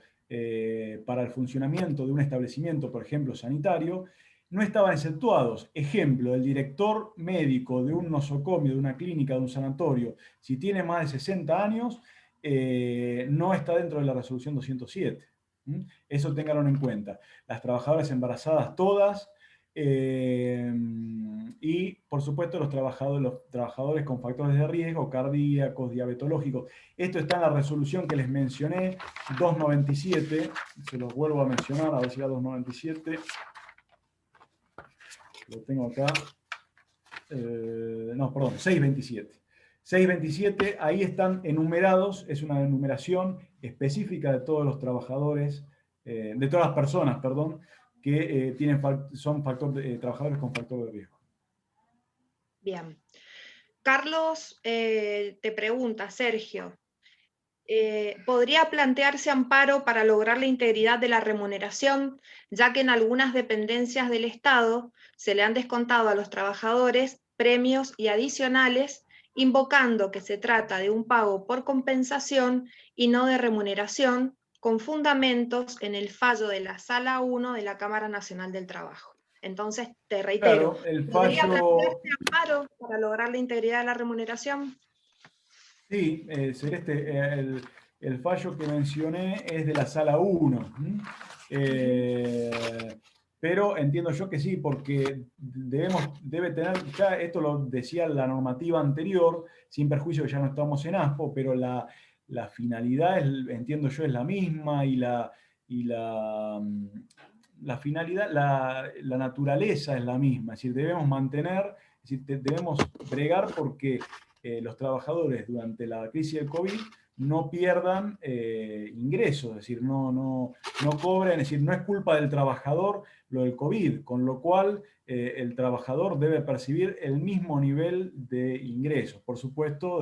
para el funcionamiento de un establecimiento, por ejemplo, sanitario, no estaban exceptuados. Ejemplo, el director médico de un nosocomio, de una clínica, de un sanatorio, si tiene más de 60 años, no está dentro de la resolución 207. Eso ténganlo en cuenta. Las trabajadoras embarazadas todas, y por supuesto los trabajadores con factores de riesgo, cardíacos, diabetológicos. Esto está en la resolución que les mencioné, 297, se los vuelvo a mencionar, a ver si era 297, lo tengo acá, no, perdón, 627. 627, ahí están enumerados, es una enumeración específica de todos los trabajadores, de todas las personas, perdón, que son trabajadores con factor de riesgo. Bien. Carlos te pregunta, Sergio, ¿podría plantearse amparo para lograr la integridad de la remuneración, ya que en algunas dependencias del Estado se le han descontado a los trabajadores premios y adicionales, invocando que se trata de un pago por compensación y no de remuneración, con fundamentos en el fallo de la Sala 1 de la Cámara Nacional del Trabajo? Entonces, te reitero, claro, el ¿podría fallo... plantearse amparo para lograr la integridad de la remuneración? Sí, Celeste, el fallo que mencioné es de la Sala 1. Pero entiendo yo que sí, porque debe tener, ya esto lo decía la normativa anterior, sin perjuicio que ya no estamos en ASPO, pero la finalidad, entiendo yo, es la misma y la finalidad, la naturaleza es la misma. Es decir, debemos mantener, es decir, debemos bregar porque los trabajadores durante la crisis del COVID no pierdan ingresos, es decir, no cobren, es decir, no es culpa del trabajador lo del COVID, con lo cual el trabajador debe percibir el mismo nivel de ingresos, por supuesto,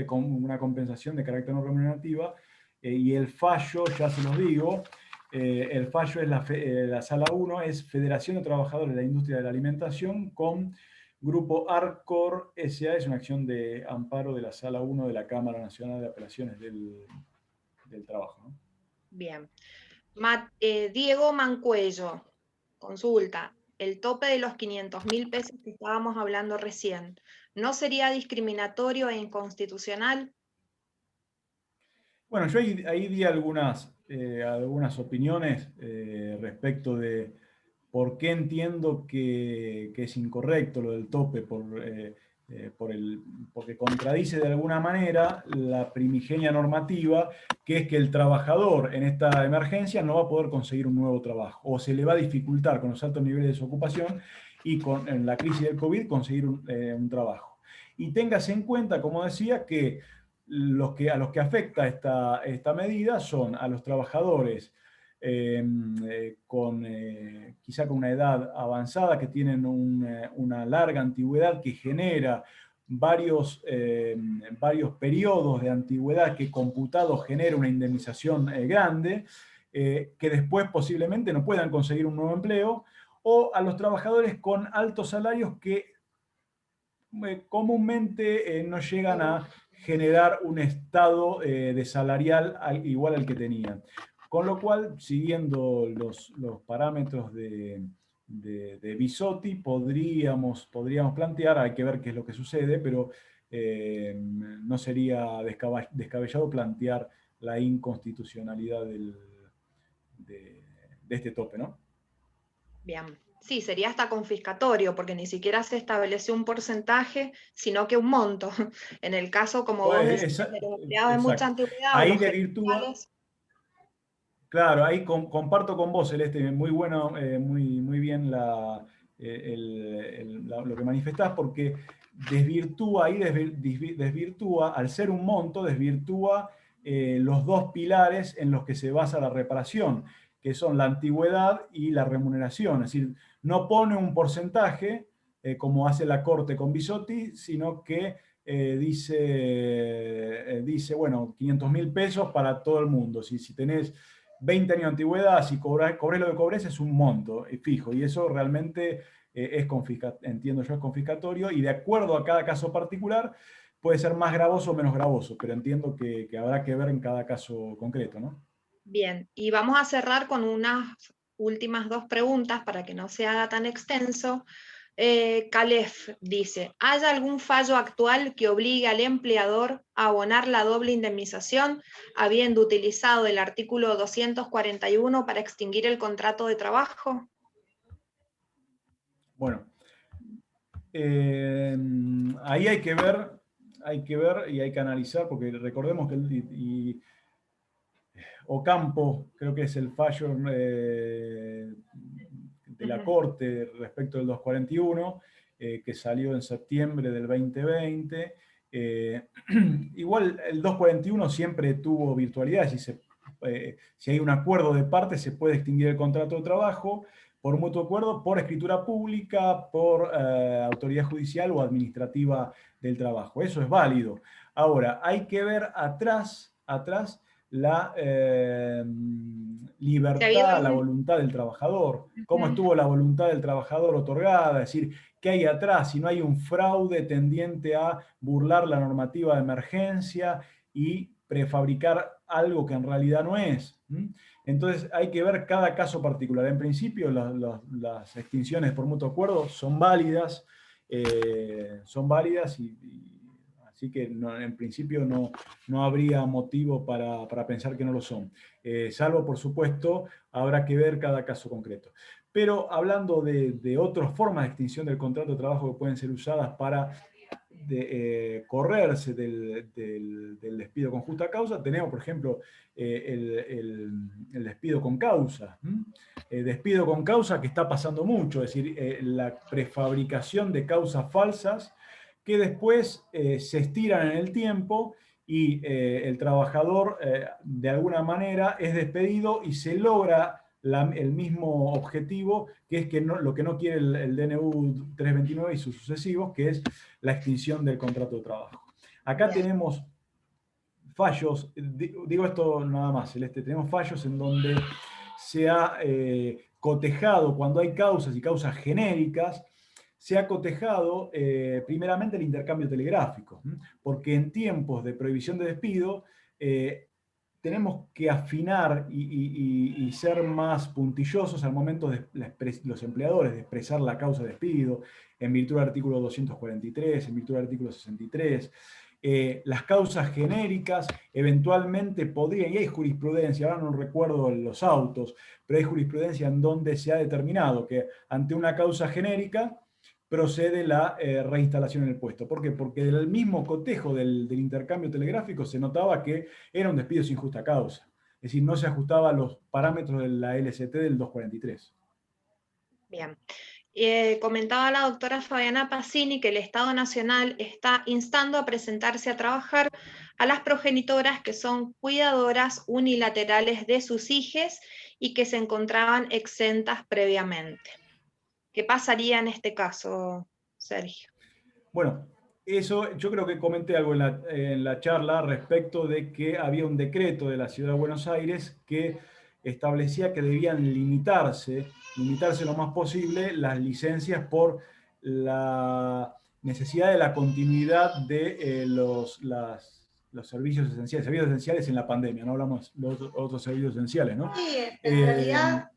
con una compensación de carácter no remunerativa, y el fallo, ya se los digo, el fallo es la Sala 1, es Federación de Trabajadores de la Industria de la Alimentación con Grupo ARCOR S.A., es una acción de amparo de la Sala 1 de la Cámara Nacional de Apelaciones del Trabajo, ¿no? Bien. Diego Mancuello, consulta, el tope de los 500.000 pesos que estábamos hablando recién, ¿no sería discriminatorio e inconstitucional? Bueno, yo ahí di algunas opiniones respecto de por qué entiendo que es incorrecto lo del tope, porque contradice de alguna manera la primigenia normativa, que es que el trabajador en esta emergencia no va a poder conseguir un nuevo trabajo, o se le va a dificultar con los altos niveles de desocupación y en la crisis del COVID conseguir un trabajo. Y téngase en cuenta, como decía, que a los que afecta esta medida son a los trabajadores quizá con una edad avanzada, que tienen una larga antigüedad, que genera varios periodos de antigüedad que computados genera una indemnización grande, que después posiblemente no puedan conseguir un nuevo empleo, o a los trabajadores con altos salarios que comúnmente no llegan a generar un estado de salarial igual al que tenían. Con lo cual, siguiendo los parámetros de Bisotti, podríamos plantear, hay que ver qué es lo que sucede, pero no sería descabellado plantear la inconstitucionalidad de este tope, ¿no? Bien. Sí, sería hasta confiscatorio, porque ni siquiera se estableció un porcentaje, sino que un monto. En el caso, como vos decís, de los empleados de mucha antigüedad, ahí o los desvirtúa. gerenciales. Claro, ahí comparto con vos, Celeste, muy bueno, muy bien lo que manifestás, porque desvirtúa, al ser un monto, desvirtúa los dos pilares en los que se basa la reparación, que son la antigüedad y la remuneración. Es decir, no pone un porcentaje, como hace la Corte con Bisotti, sino que dice, bueno, 500.000 pesos para todo el mundo. Si tenés 20 años de antigüedad, si cobrés lo que cobrés, es un monto fijo, y eso realmente entiendo yo, es confiscatorio, y de acuerdo a cada caso particular, puede ser más gravoso o menos gravoso, pero entiendo que habrá que ver en cada caso concreto, ¿no? Bien, y vamos a cerrar con unas últimas 2 preguntas para que no se haga tan extenso. Calef dice, ¿hay algún fallo actual que obligue al empleador a abonar la doble indemnización, habiendo utilizado el artículo 241 para extinguir el contrato de trabajo? Bueno, ahí hay que ver y hay que analizar, porque recordemos que Ocampo, creo que es el fallo de la Corte respecto del 241, que salió en septiembre del 2020. Igual el 241 siempre tuvo virtualidad, si hay un acuerdo de partes se puede extinguir el contrato de trabajo por mutuo acuerdo, por escritura pública, por autoridad judicial o administrativa del trabajo. Eso es válido. Ahora, hay que ver atrás la libertad, la voluntad del trabajador, cómo estuvo la voluntad del trabajador otorgada, es decir, qué hay atrás, si no hay un fraude tendiente a burlar la normativa de emergencia y prefabricar algo que en realidad no es. Entonces hay que ver cada caso particular. En principio las extinciones por mutuo acuerdo son válidas, así que en principio no habría motivo para pensar que no lo son. Salvo, por supuesto, habrá que ver cada caso concreto. Pero hablando de otras formas de extinción del contrato de trabajo que pueden ser usadas para correrse del despido con justa causa, tenemos, por ejemplo, el despido con causa. Despido con causa que está pasando mucho, es decir, la prefabricación de causas falsas que después se estiran en el tiempo y el trabajador de alguna manera es despedido y se logra el mismo objetivo, que es lo que no quiere el DNU 329 y sus sucesivos, que es la extinción del contrato de trabajo. Acá tenemos fallos, digo esto nada más, Celeste, tenemos fallos en donde se ha cotejado, cuando hay causas y causas genéricas, se ha cotejado primeramente el intercambio telegráfico, porque en tiempos de prohibición de despido tenemos que afinar y ser más puntillosos al momento de los empleadores de expresar la causa de despido, en virtud del artículo 243, en virtud del artículo 63. Las causas genéricas eventualmente podrían, y hay jurisprudencia, ahora no recuerdo los autos, pero hay jurisprudencia en donde se ha determinado que ante una causa genérica procede la reinstalación en el puesto. ¿Por qué? Porque del mismo cotejo del intercambio telegráfico se notaba que era un despido sin justa causa. Es decir, no se ajustaba a los parámetros de la LST del 243. Bien. Comentaba la doctora Fabiana Pacini que el Estado Nacional está instando a presentarse a trabajar a las progenitoras que son cuidadoras unilaterales de sus hijos y que se encontraban exentas previamente. ¿Qué pasaría en este caso, Sergio? Bueno, eso yo creo que comenté algo en la charla respecto de que había un decreto de la Ciudad de Buenos Aires que establecía que debían limitarse lo más posible las licencias por la necesidad de la continuidad de los servicios esenciales en la pandemia, no hablamos de los otros servicios esenciales, ¿no? Sí, en realidad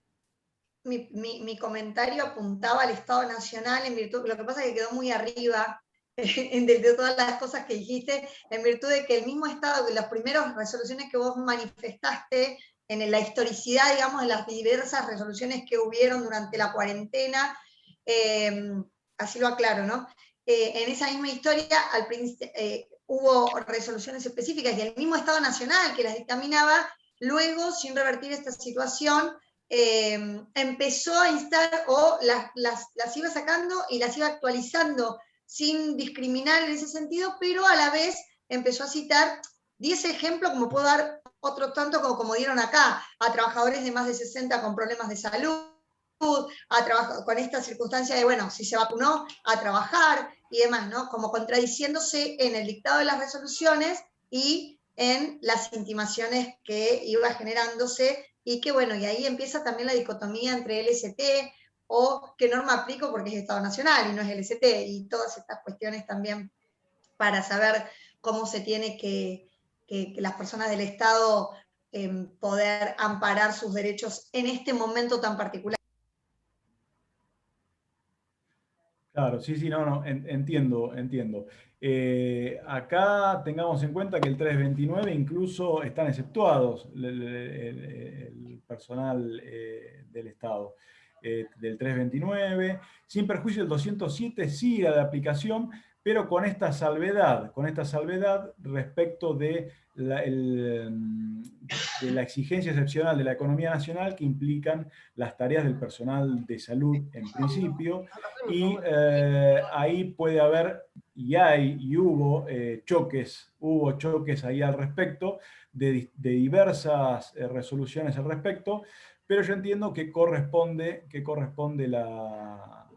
mi comentario apuntaba al Estado Nacional en virtud, lo que pasa es que quedó muy arriba de todas las cosas que dijiste, en virtud de que el mismo Estado, las primeras resoluciones que vos manifestaste, en la historicidad, digamos, de las diversas resoluciones que hubieron durante la cuarentena, así lo aclaro, ¿no? En esa misma historia, hubo resoluciones específicas y el mismo Estado Nacional que las dictaminaba, luego, sin revertir esta situación, empezó a instar o las iba sacando y las iba actualizando sin discriminar en ese sentido, pero a la vez empezó a citar 10 ejemplos, como puedo dar otro tanto como dieron acá, a trabajadores de más de 60 con problemas de salud, con esta circunstancia de, bueno, si se vacunó, a trabajar y demás, ¿no? Como contradiciéndose en el dictado de las resoluciones y en las intimaciones que iba generándose, y que, bueno, y ahí empieza también la dicotomía entre LST o qué norma aplico porque es Estado Nacional y no es LST, y todas estas cuestiones también para saber cómo se tiene que las personas del Estado poder amparar sus derechos en este momento tan particular. Claro, sí, sí, no, entiendo. Acá tengamos en cuenta que el 329 incluso están exceptuados el personal del Estado. Del 329, sin perjuicio del 207 sigue de aplicación, pero con esta salvedad respecto de la exigencia excepcional de la economía nacional que implican las tareas del personal de salud en principio, y ahí puede haber, hubo choques ahí al respecto, de diversas resoluciones al respecto, pero yo entiendo que corresponde la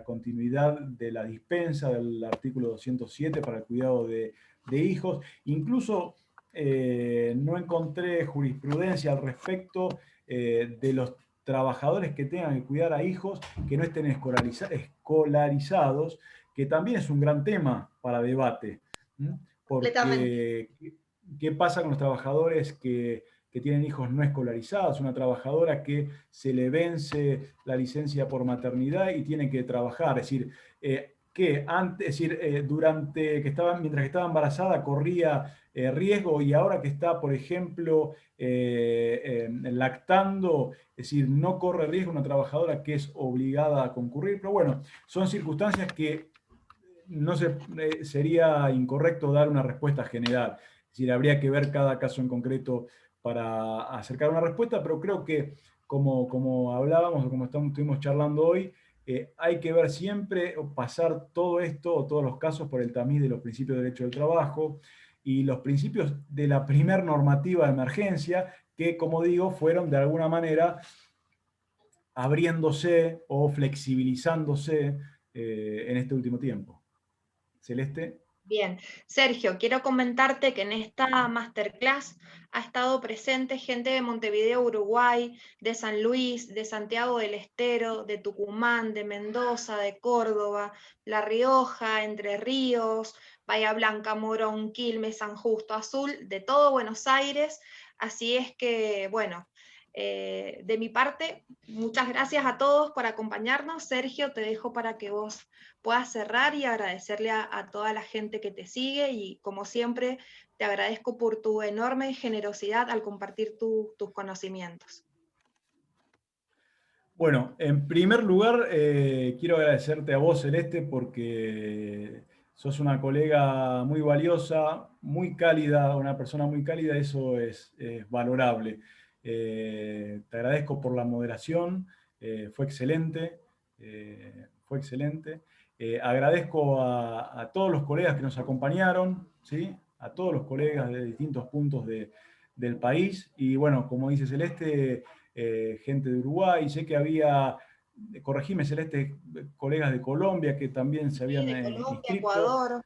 continuidad de la dispensa del artículo 207 para el cuidado de hijos. Incluso no encontré jurisprudencia al respecto de los trabajadores que tengan que cuidar a hijos que no estén escolarizados, que también es un gran tema para debate. Porque, ¿qué pasa con los trabajadores que tienen hijos no escolarizados? Una trabajadora que se le vence la licencia por maternidad y tiene que trabajar. Es decir, mientras que estaba embarazada corría riesgo, y ahora que está, por ejemplo, lactando, es decir, no corre riesgo una trabajadora que es obligada a concurrir. Pero bueno, son circunstancias que no sería incorrecto dar una respuesta general. Es decir, habría que ver cada caso en concreto para acercar una respuesta, pero creo que, como hablábamos, o como estuvimos charlando hoy, hay que ver siempre, pasar todo esto, o todos los casos, por el tamiz de los principios de derecho del trabajo y los principios de la primer normativa de emergencia, que, como digo, fueron de alguna manera abriéndose o flexibilizándose en este último tiempo. Celeste. Bien, Sergio, quiero comentarte que en esta masterclass ha estado presente gente de Montevideo, Uruguay, de San Luis, de Santiago del Estero, de Tucumán, de Mendoza, de Córdoba, La Rioja, Entre Ríos, Bahía Blanca, Morón, Quilmes, San Justo, Azul, de todo Buenos Aires. Así es que, bueno, de mi parte, muchas gracias a todos por acompañarnos. Sergio, te dejo para que vos puedas cerrar y agradecerle a toda la gente que te sigue, y como siempre te agradezco por tu enorme generosidad al compartir tus conocimientos. Bueno, en primer lugar quiero agradecerte a vos, Celeste, porque sos una colega muy valiosa, muy cálida, una persona muy cálida. Eso es valorable. Te agradezco por la moderación, fue excelente, agradezco a todos los colegas que nos acompañaron, ¿sí? A todos los colegas de distintos puntos del país, y bueno, como dice Celeste, gente de Uruguay, sé que había, corregime Celeste, colegas de Colombia que también se habían Colombia, inscrito. Ecuador.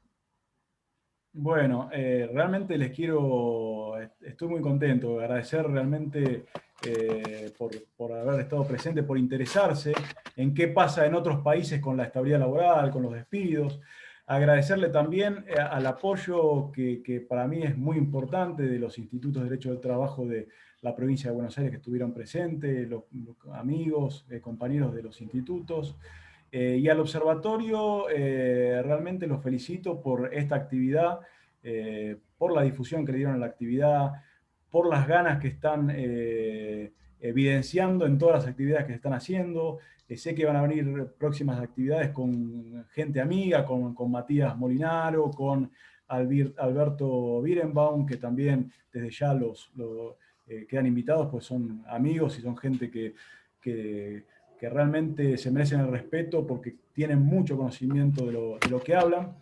Bueno, realmente estoy muy contento, agradecer realmente por haber estado presente, por interesarse en qué pasa en otros países con la estabilidad laboral, con los despidos. Agradecerle también al apoyo que para mí es muy importante, de los institutos de Derecho del Trabajo de la provincia de Buenos Aires que estuvieron presentes, los amigos, compañeros de los institutos. Y al observatorio realmente los felicito por esta actividad, por la difusión que le dieron a la actividad, por las ganas que están evidenciando en todas las actividades que se están haciendo. Sé que van a venir próximas actividades con gente amiga, con Matías Molinaro, con Alberto Birenbaum, que también desde ya quedan invitados, pues son amigos y son gente que realmente se merecen el respeto porque tienen mucho conocimiento de lo que hablan.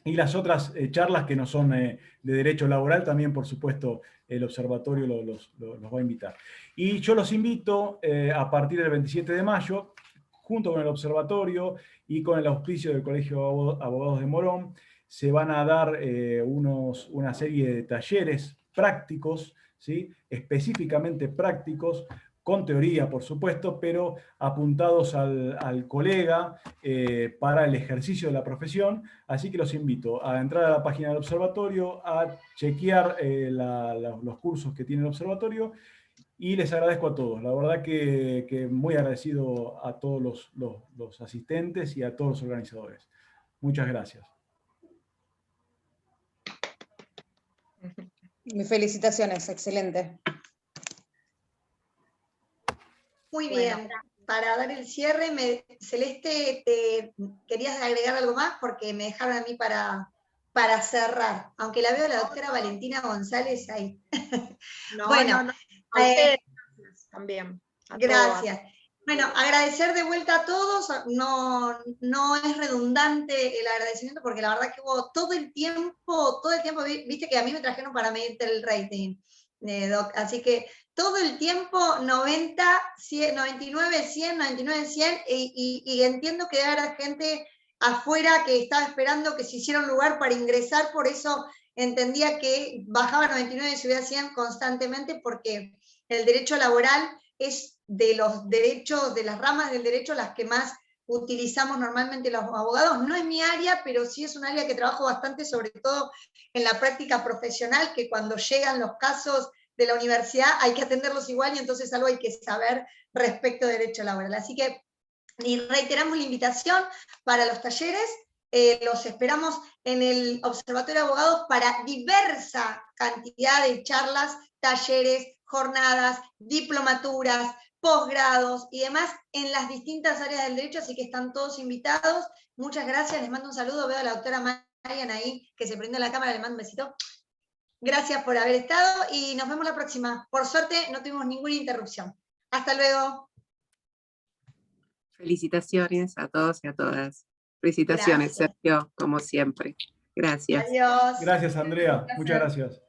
Y las otras charlas que no son de derecho laboral, también por supuesto el observatorio los va a invitar. Y yo los invito a partir del 27 de mayo, junto con el observatorio y con el auspicio del Colegio de Abogados de Morón, se van a dar una serie de talleres prácticos, ¿sí? Específicamente prácticos, con teoría, por supuesto, pero apuntados al colega para el ejercicio de la profesión. Así que los invito a entrar a la página del observatorio, a chequear los cursos que tiene el observatorio, y les agradezco a todos. La verdad que muy agradecido a todos los asistentes y a todos los organizadores. Muchas gracias. Mis felicitaciones, excelente. Muy bien, para dar el cierre, Celeste, ¿querías agregar algo más? Porque me dejaron a mí para cerrar, aunque la veo a la doctora Valentina González ahí. Bueno, no. A ustedes también. Gracias. Todas. Bueno, agradecer de vuelta a todos, no es redundante el agradecimiento porque la verdad que hubo todo el tiempo, viste que a mí me trajeron para medirte el rating, Doc, así que todo el tiempo 90, 100, 99, 100, 99, 100, y entiendo que debe haber gente afuera que estaba esperando que se hiciera un lugar para ingresar, por eso entendía que bajaba 99 y subía 100 constantemente, porque el derecho laboral es de los derechos, de las ramas del derecho, las que más utilizamos normalmente los abogados. No es mi área, pero sí es un área que trabajo bastante, sobre todo en la práctica profesional, que cuando llegan los casos de la universidad hay que atenderlos igual, y entonces algo hay que saber respecto de derecho laboral. Así que reiteramos la invitación para los talleres. Los esperamos en el Observatorio de Abogados para diversa cantidad de charlas, talleres, jornadas, diplomaturas, posgrados y demás en las distintas áreas del derecho, así que están todos invitados. Muchas gracias, les mando un saludo, veo a la doctora Marian ahí, que se prendió la cámara, le mando un besito. Gracias por haber estado y nos vemos la próxima. Por suerte no tuvimos ninguna interrupción. Hasta luego. Felicitaciones a todos y a todas. Felicitaciones, Gracias. Sergio, como siempre. Gracias. Adiós. Gracias, Andrea. Muchas gracias.